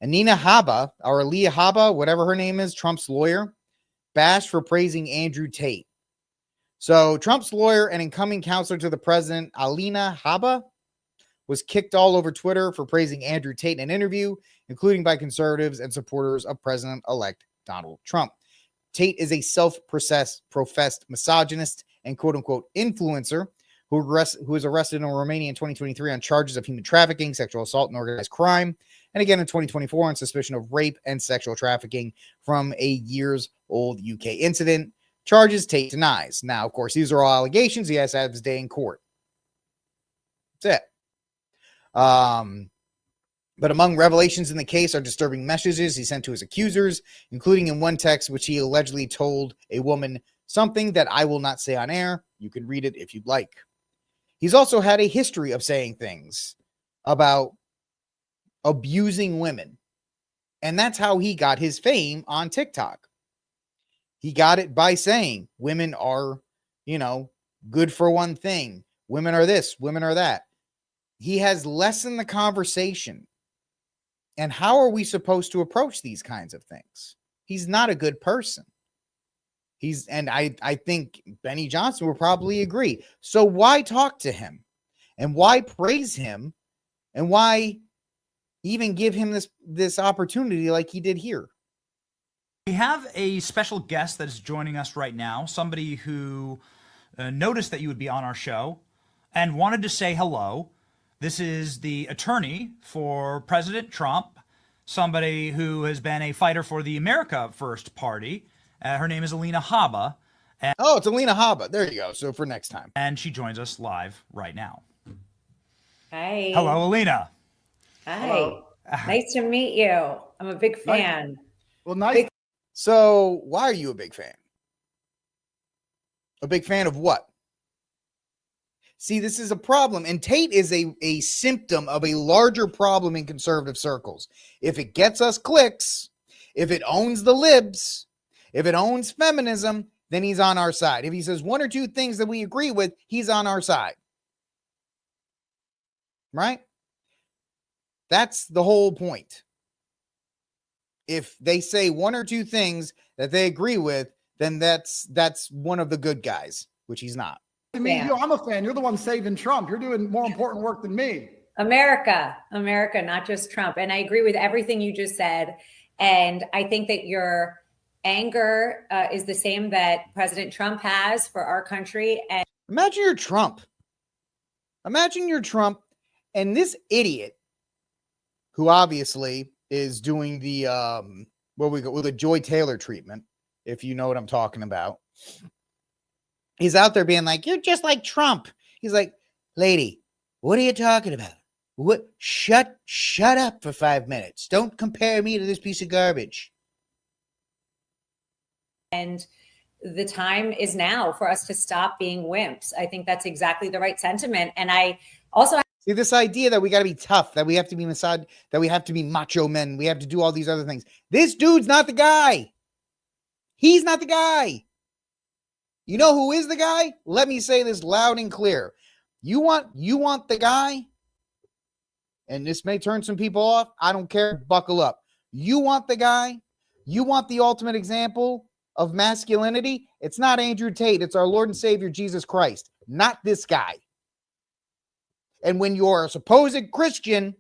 Anina Haba, or Aliyah Haba, whatever her name is, Trump's lawyer, bashed for praising Andrew Tate. So Trump's lawyer and incoming counselor to the president, Alina Haba, was kicked all over Twitter for praising Andrew Tate in an interview, including by conservatives and supporters of President-elect Donald Trump. Tate is a self-professed misogynist and quote-unquote influencer who was arrested in Romania in 2023 on charges of human trafficking, sexual assault, and organized crime, and again in 2024 on suspicion of rape and sexual trafficking from a years-old UK incident. Charges Tate denies. Now, of course, these are all allegations. He has to have his day in court. That's it. But among revelations in the case are disturbing messages he sent to his accusers, including in one text which he allegedly told a woman something that I will not say on air. You can read it if you'd like. He's also had a history of saying things about abusing women. And that's how he got his fame on TikTok. He got it by saying women are, good for one thing. Women are this, women are that. He has lessened the conversation. And how are we supposed to approach these kinds of things? He's not a good person. I think Benny Johnson will probably agree. So why talk to him? And why praise him? And why even give him this opportunity like he did here? We have a special guest that is joining us right now, somebody who noticed that you would be on our show and wanted to say hello. This is the attorney for President Trump, somebody who has been a fighter for the America First Party. Her name is Alina Haba. It's Alina Haba. There you go. So for next time. And she joins us live right now. Hi. Hello, Alina. Hi. Hello. Nice to meet you. I'm a big fan. Well, nice. So why are you a big fan? A big fan of what? See, this is a problem. And Tate is a symptom of a larger problem in conservative circles. If it gets us clicks, if it owns the libs, if it owns feminism, then he's on our side. If he says one or two things that we agree with, he's on our side. Right? That's the whole point. If they say one or two things that they agree with, then that's one of the good guys, which he's not. I mean, I'm a fan. You're the one saving Trump. You're doing more important work than me. America, not just Trump. And I agree with everything you just said. And I think that your anger is the same that President Trump has for our country. And imagine you're Trump. Imagine you're Trump and this idiot who obviously is doing the the Joy Taylor treatment, if you know what I'm talking about. He's out there being like, you're just like Trump. He's like, lady, what are you talking about? What? Shut up for 5 minutes. Don't compare me to this piece of garbage. And the time is now for us to stop being wimps. I think that's exactly the right sentiment. And I also see this idea that we got to be tough, that we have to be misogynist, that we have to be macho men, we have to do all these other things. This dude's not the guy. He's not the guy. You know who is the guy? Let me say this loud and clear. You want the guy, and this may turn some people off. I don't care. Buckle up. You want the guy. You want the ultimate example of masculinity. It's not Andrew Tate. It's our Lord and Savior, Jesus Christ. Not this guy. And when you're a supposed Christian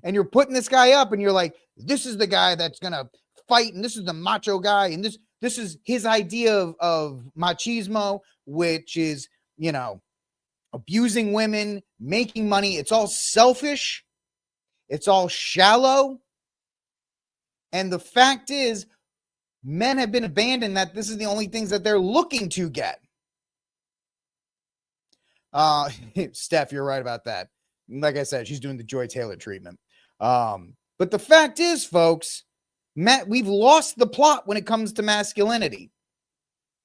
and you're putting this guy up and you're like, this is the guy that's going to fight, and this is the macho guy, and this is his idea of machismo, which is, abusing women, making money. It's all selfish. It's all shallow. And the fact is, men have been abandoned that this is the only things that they're looking to get. Steph, you're right about that. Like I said, she's doing the Joy Taylor treatment. But the fact is, folks, we've lost the plot when it comes to masculinity.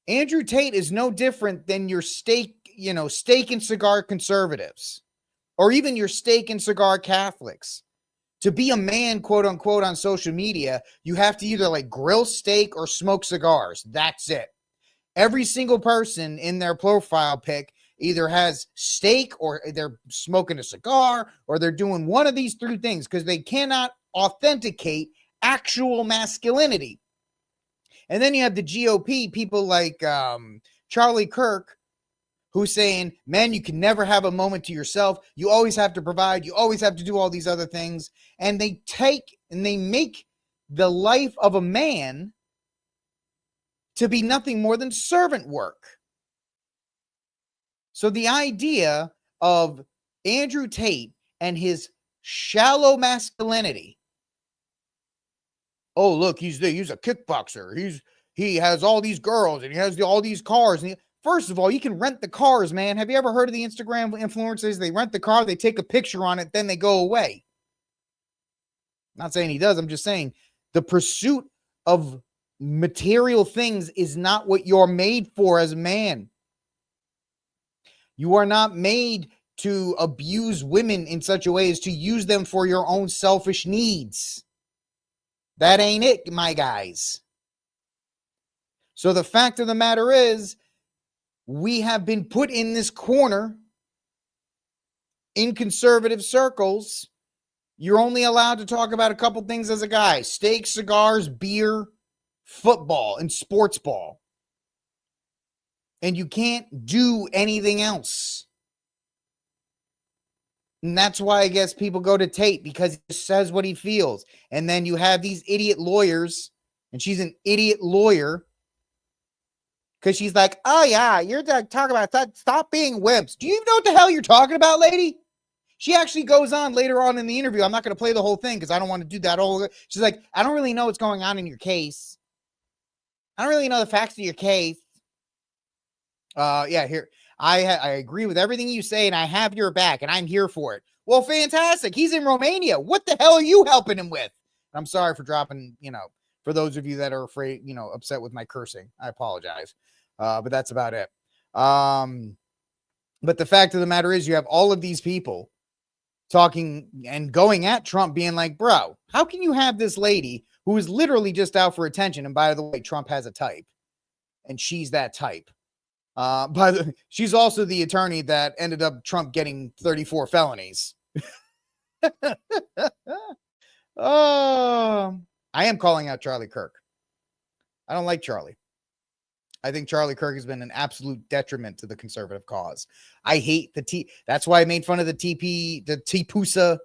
Andrew Tate is no different than your steak and cigar conservatives, or even your steak and cigar Catholics. To be a man, quote unquote, on social media, you have to either grill steak or smoke cigars. That's it. Every single person in their profile pic either has steak, or they're smoking a cigar, or they're doing one of these three things, because they cannot authenticate actual masculinity. And then you have the GOP, people like Charlie Kirk, who's saying, man, you can never have a moment to yourself. You always have to provide. You always have to do all these other things. And they take and they make the life of a man to be nothing more than servant work. So the idea of Andrew Tate and his shallow masculinity. Oh, look, he's a kickboxer. He has all these girls and he has all these cars. And first of all, you can rent the cars, man. Have you ever heard of the Instagram influencers? They rent the car, they take a picture on it, then they go away. I'm not saying he does. I'm just saying the pursuit of material things is not what you're made for as a man. You are not made to abuse women in such a way as to use them for your own selfish needs. That ain't it, my guys. So the fact of the matter is, we have been put in this corner in conservative circles. You're only allowed to talk about a couple things as a guy: steak, cigars, beer, football, and sports ball. And you can't do anything else. And that's why I guess people go to Tate, because he says what he feels. And then you have these idiot lawyers, and she's an idiot lawyer, because she's like, oh yeah, you're talking about that. Stop being wimps. Do you even know what the hell you're talking about, lady? She actually goes on later on in the interview. I'm not going to play the whole thing because I don't want to do that whole. She's like, I don't really know what's going on in your case. I don't really know the facts of your case. Yeah, here. I agree with everything you say, and I have your back, and I'm here for it. Well, fantastic. He's in Romania. What the hell are you helping him with? I'm sorry for dropping, for those of you that are afraid, upset with my cursing. I apologize. But that's about it. But the fact of the matter is you have all of these people talking and going at Trump being like, bro, how can you have this lady who is literally just out for attention? And by the way, Trump has a type and she's that type. She's also the attorney that ended up Trump getting 34 felonies. Oh, I am calling out Charlie Kirk. I don't like Charlie. I think Charlie Kirk has been an absolute detriment to the conservative cause. I hate that's why I made fun of the TPUSA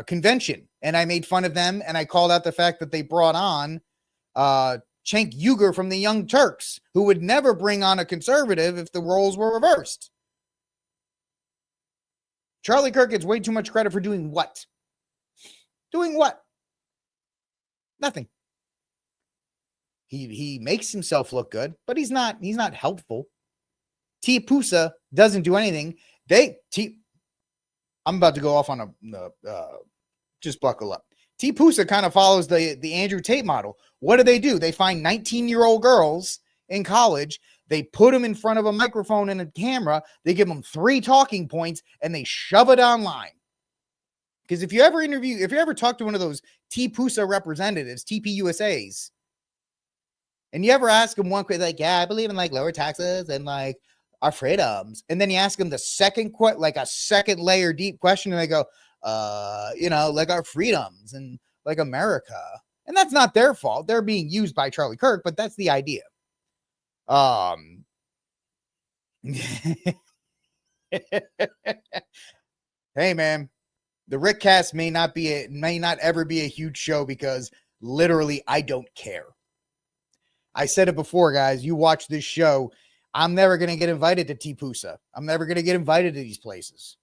convention, and I made fun of them, and I called out the fact that they brought on Cenk Uygur from the Young Turks, who would never bring on a conservative if the roles were reversed. Charlie Kirk gets way too much credit for doing what? Doing what? Nothing. He makes himself look good, but he's not helpful. TPUSA doesn't do anything. I'm about to go off on just buckle up. TPUSA kind of follows the Andrew Tate model. What do? They find 19-year-old girls in college. They put them in front of a microphone and a camera. They give them 3 talking points and they shove it online. Because if you ever talk to one of those TPUSA representatives, TPUSAs, and you ever ask them one question, like, yeah, I believe in like lower taxes and like our freedoms. And then you ask them the second layer deep question, and they go, like our freedoms and like America. And that's not their fault. They're being used by Charlie Kirk, but that's the idea. Hey man, the RickCast may not ever be a huge show because literally I don't care. I said it before, guys. You watch this show, I'm never going to get invited to TPUSA. I'm never going to get invited to these places.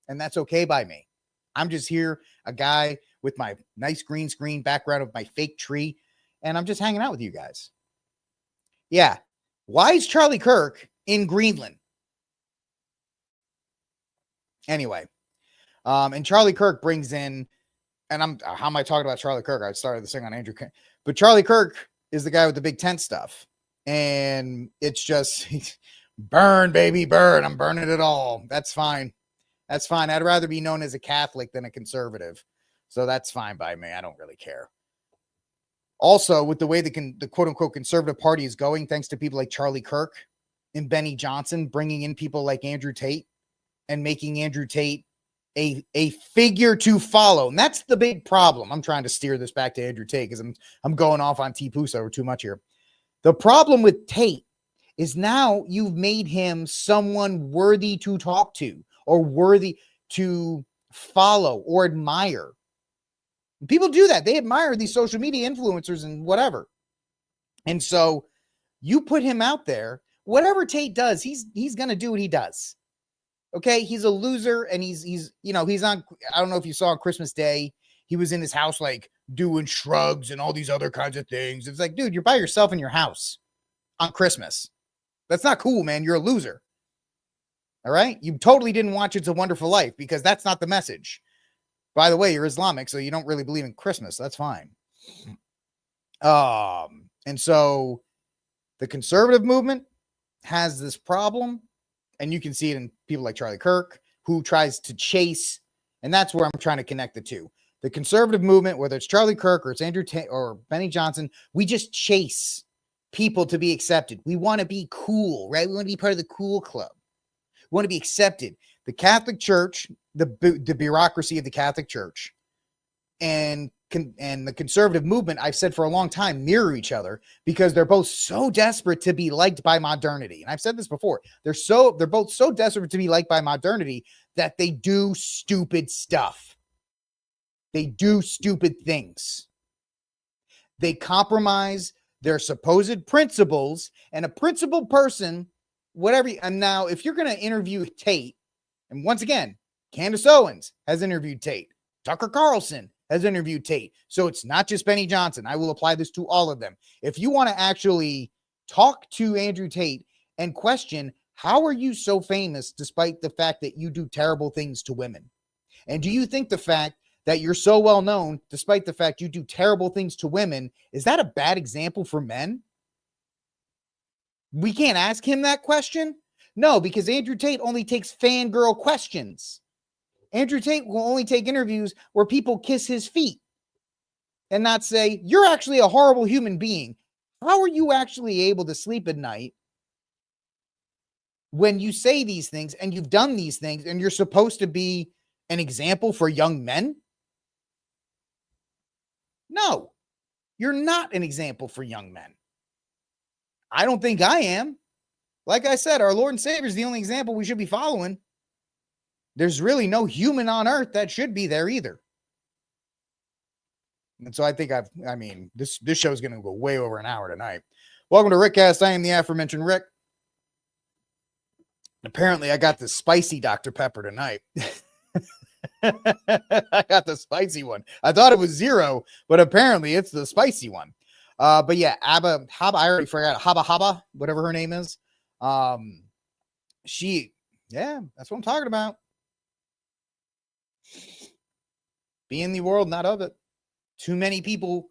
And that's okay by me. I'm just here, a guy with my nice green screen background of my fake tree, and I'm just hanging out with you guys. Yeah. Why is Charlie Kirk in Greenland? Anyway, and Charlie Kirk brings in, and how am I talking about Charlie Kirk? I started this thing on Andrew, but Charlie Kirk is the guy with the big tent stuff. And it's just burn, baby, burn. I'm burning it all. That's fine. That's fine. I'd rather be known as a Catholic than a conservative. So that's fine by me. I don't really care. Also, with the way the quote unquote conservative party is going, thanks to people like Charlie Kirk and Benny Johnson, bringing in people like Andrew Tate and making Andrew Tate a figure to follow. And that's the big problem. I'm trying to steer this back to Andrew Tate because I'm going off on TPUSA over too much here. The problem with Tate is now you've made him someone worthy to talk to or worthy to follow or admire. People do that. They admire these social media influencers and whatever. And so you put him out there, whatever Tate does, he's going to do what he does. Okay, he's a loser, and he's on. I don't know if you saw on Christmas Day, he was in his house like doing shrugs and all these other kinds of things. It's like, dude, you're by yourself in your house on Christmas. That's not cool, man. You're a loser. All right, you totally didn't watch It's a Wonderful Life because that's not the message. By the way, you're Islamic, so you don't really believe in Christmas. That's fine. And so the conservative movement has this problem. And you can see it in people like Charlie Kirk, who tries to chase, and that's where I'm trying to connect the two. The conservative movement, whether it's Charlie Kirk or it's Andrew Tate or Benny Johnson, we just chase people to be accepted. We want to be cool, right? We want to be part of the cool club. We want to be accepted. The Catholic Church, the bureaucracy of the Catholic Church, and the conservative movement, I've said for a long time, mirror each other because they're both so desperate to be liked by modernity. And I've said this before. They're both so desperate to be liked by modernity that they do stupid stuff. They do stupid things. They compromise their supposed principles, and a principled person, whatever. And now, if you're going to interview Tate, and once again, Candace Owens has interviewed Tate. Tucker Carlson has interviewed Tate. So it's not just Benny Johnson. I will apply this to all of them. If you want to actually talk to Andrew Tate and question, how are you so famous despite the fact that you do terrible things to women? And do you think the fact that you're so well known, despite the fact you do terrible things to women, is that a bad example for men? We can't ask him that question No, because Andrew Tate only takes fangirl questions. Andrew Tate will only take interviews where people kiss his feet and not say, you're actually a horrible human being. How are you actually able to sleep at night when you say these things and you've done these things and you're supposed to be an example for young men? No, you're not an example for young men. I don't think I am. Like I said, our Lord and Savior is the only example we should be following. There's really no human on earth that should be there either. And so I think this show is going to go way over an hour tonight. Welcome to RickCast. I am the aforementioned Rick. Apparently, I got the spicy Dr. Pepper tonight. I got the spicy one. I thought it was zero, but apparently it's the spicy one. But yeah, Haba, I already forgot. Haba, whatever her name is. That's what I'm talking about. Be in the world, not of it. Too many people,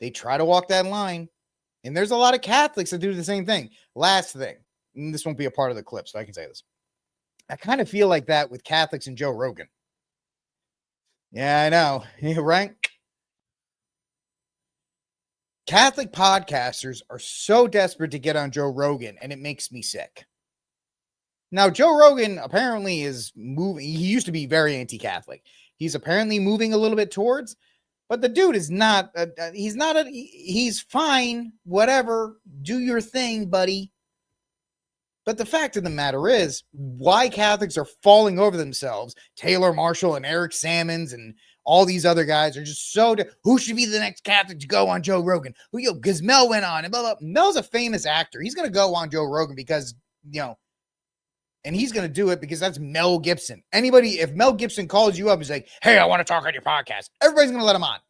they try to walk that line. And there's a lot of Catholics that do the same thing. Last thing, and this won't be a part of the clip, so I can say this. I kind of feel like that with Catholics and Joe Rogan. Yeah, I know. Yeah, right? Catholic podcasters are so desperate to get on Joe Rogan, and it makes me sick. Now, Joe Rogan apparently is moving. He used to be very anti-Catholic. He's apparently moving a little bit towards, but the dude is not, he's fine, whatever, do your thing, buddy. But the fact of the matter is, why Catholics are falling over themselves, Taylor Marshall and Eric Sammons and all these other guys are just so, who should be the next Catholic to go on Joe Rogan? Because Mel went on and blah, blah. Mel's a famous actor. He's going to go on Joe Rogan because, and he's going to do it because that's Mel Gibson. If Mel Gibson calls you up and is like, hey, I want to talk on your podcast, everybody's going to let him on.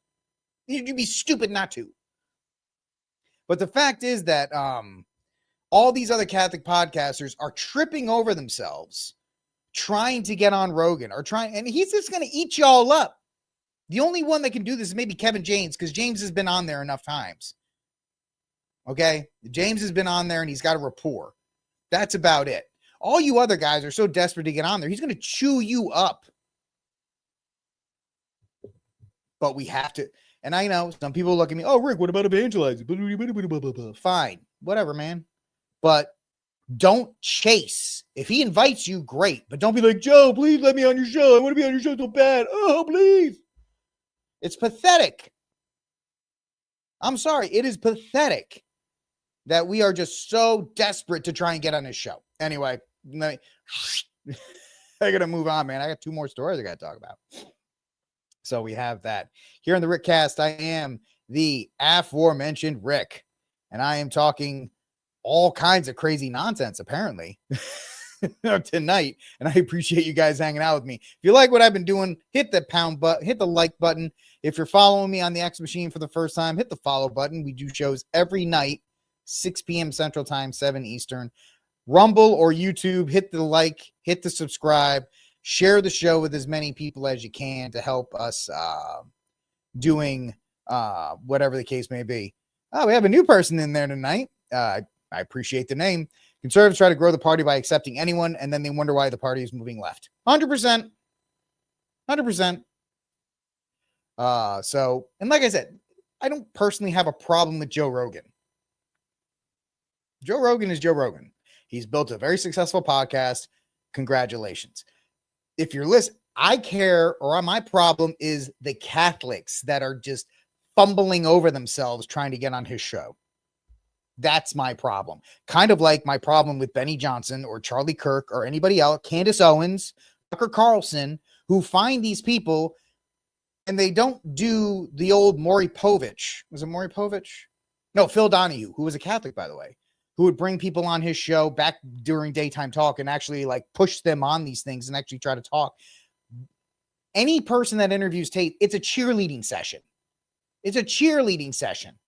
You'd be stupid not to. But the fact is that all these other Catholic podcasters are tripping over themselves trying to get on Rogan and he's just going to eat y'all up. The only one that can do this is maybe Kevin James, because James has been on there enough times. Okay? James has been on there and he's got a rapport. That's about it. All you other guys are so desperate to get on there, he's going to chew you up. But we have to. And I know some people look at me, oh, Rick, what about evangelizing? Fine. Whatever, man. But don't chase. If he invites you, great. But don't be like, Joe, please let me on your show. I want to be on your show so bad. Oh, please. It's pathetic. I'm sorry. It is pathetic that we are just so desperate to try and get on his show. Anyway, I got to move on, man. I got 2 more stories I got to talk about. So we have that. Here on the RickCast, I am the aforementioned Rick. And I am talking all kinds of crazy nonsense, apparently, tonight. And I appreciate you guys hanging out with me. If you like what I've been doing, hit the like button. If you're following me on the X Machine for the first time, hit the follow button. We do shows every night, 6 p.m. Central Time, 7 Eastern. Rumble or YouTube, hit the like, hit the subscribe, share the show with as many people as you can to help us doing whatever the case may be. Oh, we have a new person in there tonight. I appreciate the name. Conservatives try to grow the party by accepting anyone, and then they wonder why the party is moving left. 100%. 100%. And like I said, I don't personally have a problem with Joe Rogan. Joe Rogan is Joe Rogan. He's built a very successful podcast. Congratulations. If you're listening, I care, or my problem is the Catholics that are just fumbling over themselves trying to get on his show. That's my problem. Kind of like my problem with Benny Johnson or Charlie Kirk or anybody else, Candace Owens, Tucker Carlson, who find these people and they don't do the old Maury Povich. Was it Maury Povich? No, Phil Donahue, who was a Catholic, by the way, who would bring people on his show back during daytime talk and actually like push them on these things and actually try to talk. Any person that interviews Tate, it's a cheerleading session. It's a cheerleading session.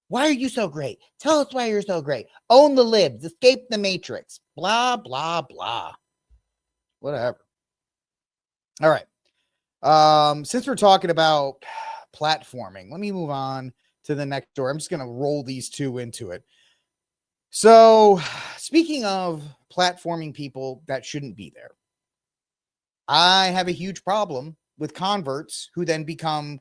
Why are you so great? Tell us why you're so great. Own the libs. Escape the matrix. Blah, blah, blah. Whatever. All right. Since we're talking about platforming, let me move on to the next story. I'm just going to roll these two into it. So, speaking of platforming people that shouldn't be there, I have a huge problem with converts who then become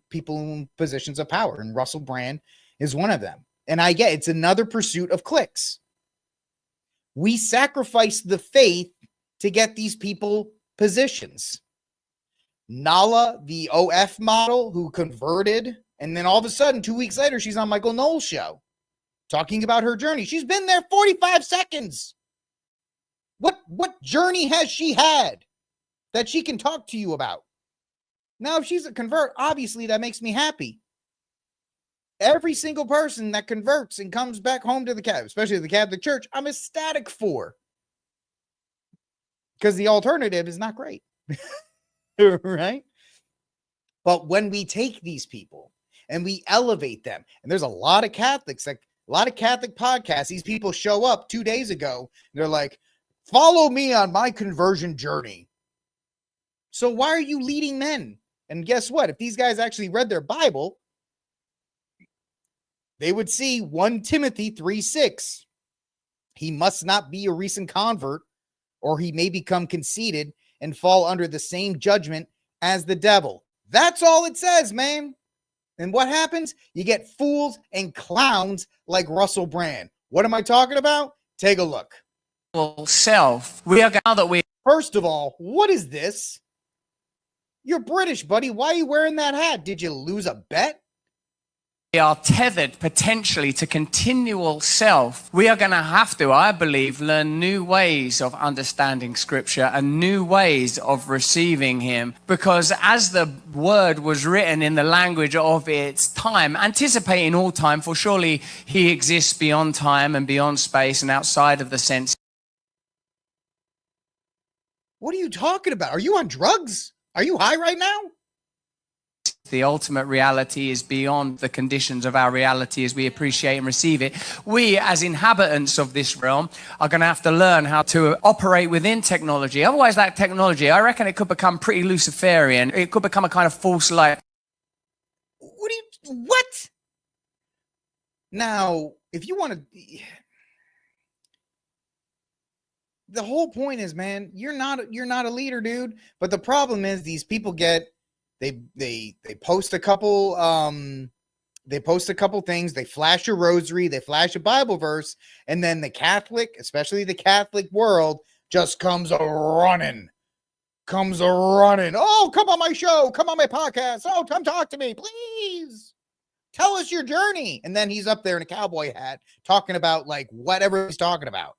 people in positions of power, and Russell Brand is one of them. And I get it's another pursuit of clicks. We sacrifice the faith to get these people positions. Nala, the OF model who converted, and then all of a sudden 2 weeks later she's on Michael Knowles' show talking about her journey. She's been there 45 seconds. What journey has she had that she can talk to you about? Now, if she's a convert, obviously that makes me happy. Every single person that converts and comes back home to the Catholic, especially the Catholic Church, I'm ecstatic for. Because the alternative is not great. Right? But when we take these people and we elevate them, and there's a lot of Catholics, like a lot of Catholic podcasts, these people show up 2 days ago, and they're like, follow me on my conversion journey. So why are you leading men? And guess what? If these guys actually read their Bible, they would see 1 Timothy 3:6. He must not be a recent convert, or he may become conceited and fall under the same judgment as the devil. That's all it says, man. And what happens? You get fools and clowns like Russell Brand. What am I talking about? Take a look. Self. We are now that we. First of all, what is this? You're British, buddy. Why are you wearing that hat? Did you lose a bet? We are tethered potentially to continual self. We are going to have to, I believe, learn new ways of understanding Scripture and new ways of receiving Him. Because as the word was written in the language of its time, anticipating all time, for surely He exists beyond time and beyond space and outside of the sense. What are you talking about? Are you on drugs? Are you high right now? The ultimate reality is beyond the conditions of our reality as we appreciate and receive it. We, as inhabitants of this realm, are going to have to learn how to operate within technology. Otherwise, that technology, I reckon it could become pretty Luciferian. It could become a kind of false light. What? Now, if you want to... The whole point is, man, you're not a leader, dude. But the problem is these people get... They post a couple things, they flash a rosary, they flash a Bible verse, and then the Catholic, especially the Catholic world, just comes a running. Oh, come on my show, come on my podcast. Oh, come talk to me, please. Tell us your journey. And then he's up there in a cowboy hat talking about like whatever he's talking about.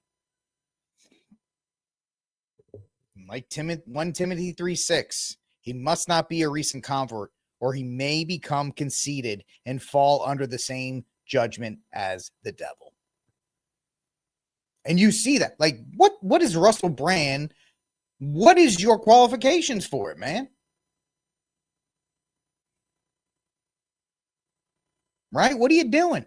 Like 1 Timothy 3:6. He must not be a recent convert, or he may become conceited and fall under the same judgment as the devil. And you see that. Like, what is Russell Brand? What is your qualifications for it, man? Right? What are you doing?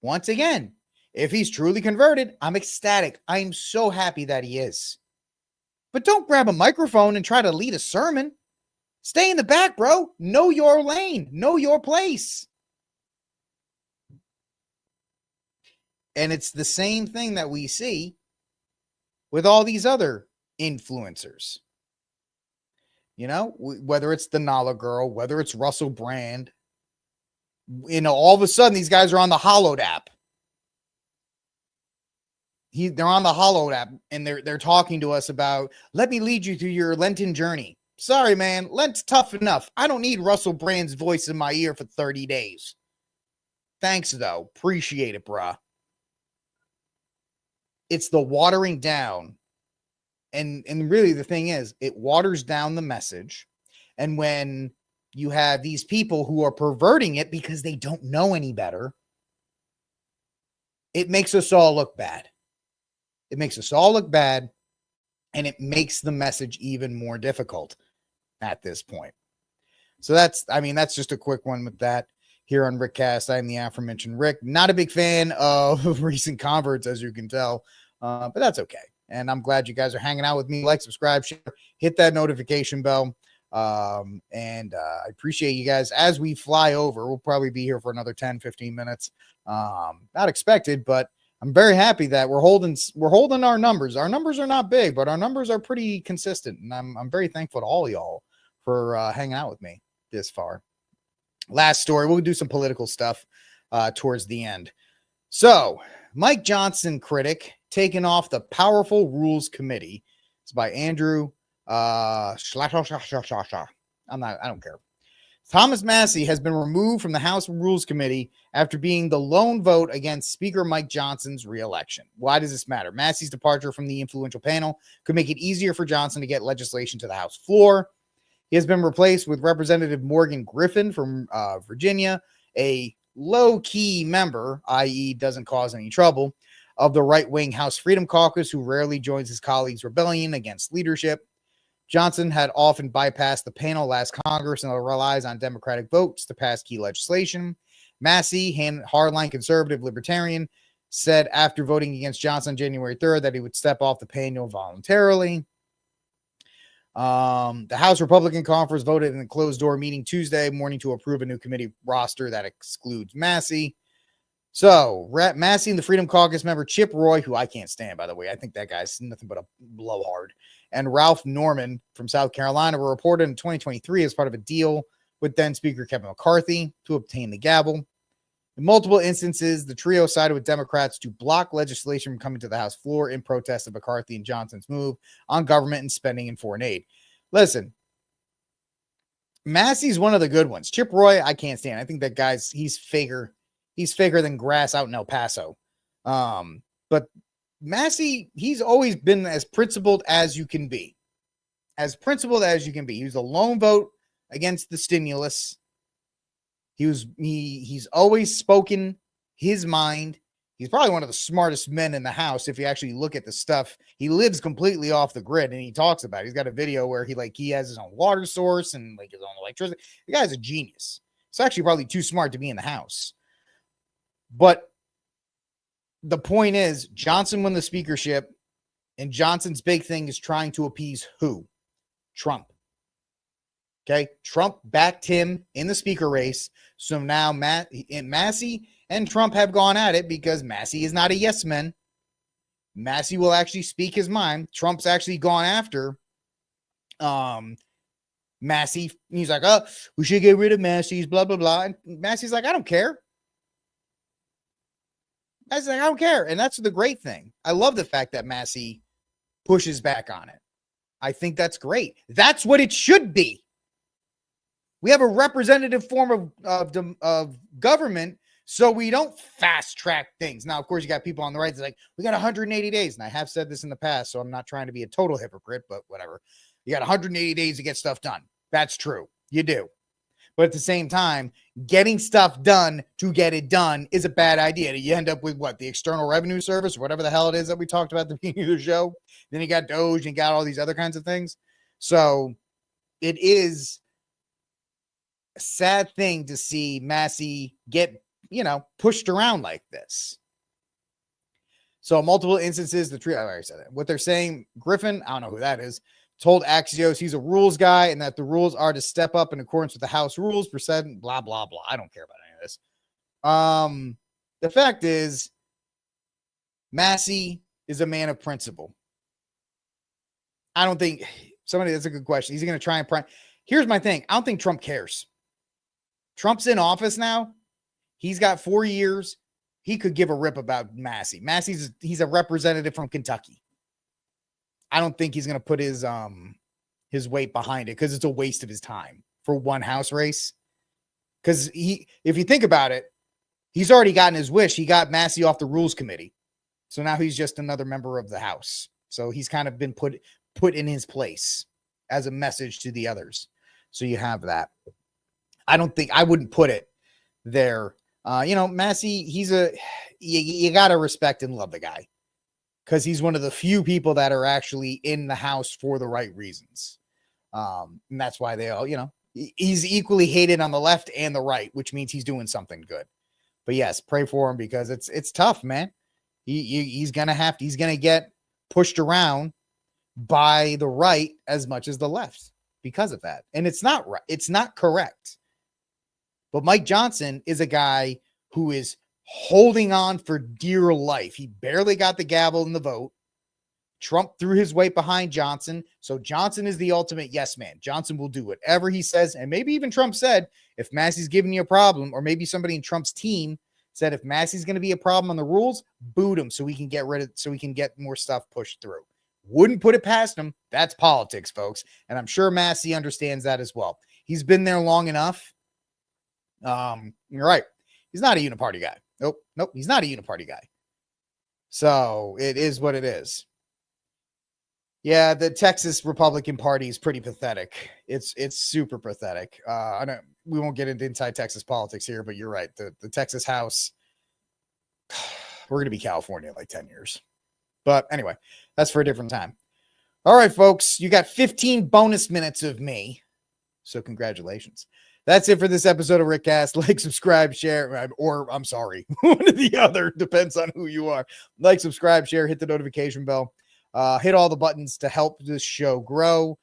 Once again, if he's truly converted, I'm ecstatic. I'm so happy that he is. But don't grab a microphone and try to lead a sermon. Stay in the back, bro. Know your lane. Know your place. And it's the same thing that we see with all these other influencers. You know, whether it's the Nala girl, whether it's Russell Brand, you know, all of a sudden these guys are on the Hollowed app. They're on the Hollowed app and they're talking to us about, let me lead you through your Lenten journey. Sorry, man. Lent's tough enough. I don't need Russell Brand's voice in my ear for 30 days. Thanks, though. Appreciate it, brah. It's the watering down. And really the thing is, it waters down the message. And when you have these people who are perverting it because they don't know any better, it makes us all look bad. It makes us all look bad, and it makes the message even more difficult at this point. So that's just a quick one with that here on RickCast. I'm the aforementioned Rick. Not a big fan of recent converts, as you can tell, but that's okay. And I'm glad you guys are hanging out with me. Like, subscribe, share, hit that notification bell. And I appreciate you guys as we fly over. We'll probably be here for another 10, 15 minutes. Not expected, but I'm very happy that we're holding our numbers. Our numbers are not big, but our numbers are pretty consistent. And I'm very thankful to all y'all for hanging out with me this far. Last story. We'll do some political stuff towards the end. So Mike Johnson critic taken off the Powerful Rules Committee. It's by Andrew I don't care. Thomas Massie has been removed from the House Rules Committee after being the lone vote against Speaker Mike Johnson's re-election. Why does this matter? Massie's departure from the influential panel could make it easier for Johnson to get legislation to the House floor. He has been replaced with Representative Morgan Griffin from Virginia, a low-key member, i.e. doesn't cause any trouble, of the right-wing House Freedom Caucus, who rarely joins his colleagues' rebellion against leadership. Johnson had often bypassed the panel last Congress and relies on Democratic votes to pass key legislation. Massie, hardline conservative libertarian, said after voting against Johnson January 3rd that he would step off the panel voluntarily. The House Republican Conference voted in a closed-door meeting Tuesday morning to approve a new committee roster that excludes Massie. So, Massie and the Freedom Caucus member Chip Roy, who I can't stand, by the way. I think that guy's nothing but a blowhard. And Ralph Norman from South Carolina were reported in 2023 as part of a deal with then Speaker Kevin McCarthy to obtain the gavel. In multiple instances, the trio sided with Democrats to block legislation from coming to the House floor in protest of McCarthy and Johnson's move on government and spending and foreign aid. Listen, Massie's one of the good ones. Chip Roy, I can't stand. I think that guy's, he's faker. He's faker than grass out in El Paso. But Massie, he's always been as principled as you can be. As principled as you can be. He was a lone vote against the stimulus. He's always spoken his mind. He's probably one of the smartest men in the House if you actually look at the stuff. He lives completely off the grid, and he talks about it. He's got a video where he has his own water source and like his own electricity. The guy's a genius. He's actually probably too smart to be in the House. But the point is, Johnson won the speakership, and Johnson's big thing is trying to appease who? Trump. Okay? Trump backed him in the speaker race. So now Massie and Trump have gone at it because Massie is not a yes man. Massie will actually speak his mind. Trump's actually gone after Massie. He's like, oh, we should get rid of Massie's, blah, blah, blah. And Massie's like, I don't care. I don't care. And that's the great thing. I love the fact that Massie pushes back on it. I think that's great. That's what it should be. We have a representative form of government, so we don't fast track things. Now, of course, you got people on the right that's like, we got 180 days. And I have said this in the past, so I'm not trying to be a total hypocrite, but whatever. You got 180 days to get stuff done. That's true. You do. But at the same time, getting stuff done to get it done is a bad idea. You end up with what? The External Revenue Service, or whatever the hell it is that we talked about at the beginning of the show. Then you got Doge and you got all these other kinds of things. So it is a sad thing to see Massie get, pushed around like this. So multiple instances, the trio, I already said that. What they're saying, Griffin, I don't know who that is, told Axios he's a rules guy and that the rules are to step up in accordance with the House rules, percent, blah, blah, blah. I don't care about any of this. The fact is, Massie is a man of principle. I don't think that's a good question. He's going to try and here's my thing. I don't think Trump cares. Trump's in office now. He's got 4 years. He could give a rip about Massie. He's a representative from Kentucky. I don't think he's going to put his weight behind it because it's a waste of his time for one House race. Because if you think about it, he's already gotten his wish. He got Massie off the Rules Committee. So now he's just another member of the House. So he's kind of been put in his place as a message to the others. So you have that. I wouldn't put it there. Massie, you got to respect and love the guy because he's one of the few people that are actually in the House for the right reasons. And that's why they all, he's equally hated on the left and the right, which means he's doing something good. But yes, pray for him because it's tough, man. He's going to get pushed around by the right as much as the left. because of that. And it's not right. It's not correct. But Mike Johnson is a guy who is holding on for dear life. He barely got the gavel in the vote. Trump threw his weight behind Johnson. So Johnson is the ultimate yes man. Johnson will do whatever he says. And maybe even Trump said, if Massie's giving you a problem, or maybe somebody in Trump's team said, if Massie's going to be a problem on the rules, boot him so we can get rid of, so we can get more stuff pushed through. Wouldn't put it past him. That's politics, folks. And I'm sure Massie understands that as well. He's been there long enough. You're right. He's not a uniparty guy. Nope. He's not a uniparty guy. So it is what it is. Yeah, the Texas Republican Party is pretty pathetic. It's super pathetic. We won't get into inside Texas politics here, but you're right. The Texas House, we're going to be California in like 10 years. But anyway, that's for a different time. All right, folks, you got 15 bonus minutes of me. So congratulations. That's it for this episode of RickCast. Like, subscribe, share, or I'm sorry, one or the other. Depends on who you are. Like, subscribe, share, hit the notification bell. Hit all the buttons to help this show grow.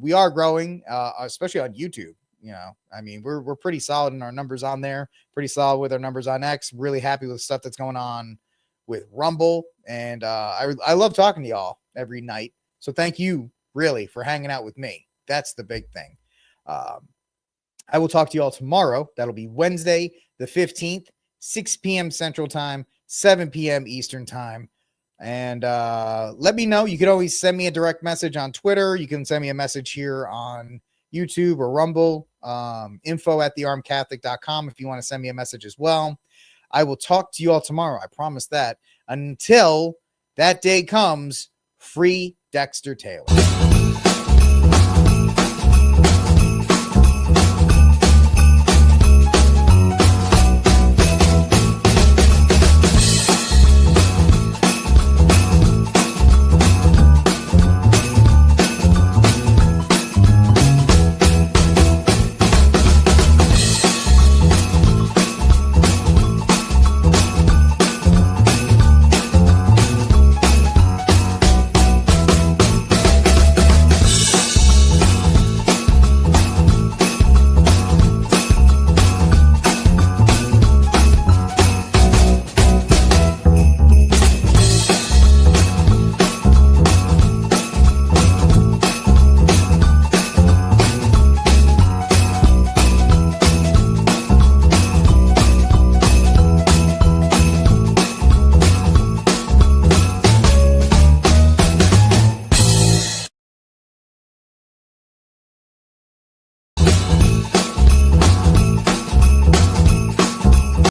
We are growing, especially on YouTube. You know, I mean, we're pretty solid in our numbers on there. Pretty solid with our numbers on X. Really happy with stuff that's going on with Rumble. And I love talking to y'all every night. So thank you really for hanging out with me. That's the big thing. I will talk to you all tomorrow. That'll be Wednesday, the 15th, 6 p.m. Central Time, 7 p.m. Eastern Time. And let me know. You can always send me a direct message on Twitter. You can send me a message here on YouTube or Rumble, info@thearmedcatholic.com if you want to send me a message as well. I will talk to you all tomorrow. I promise that. Until that day comes, free Dexter Taylor.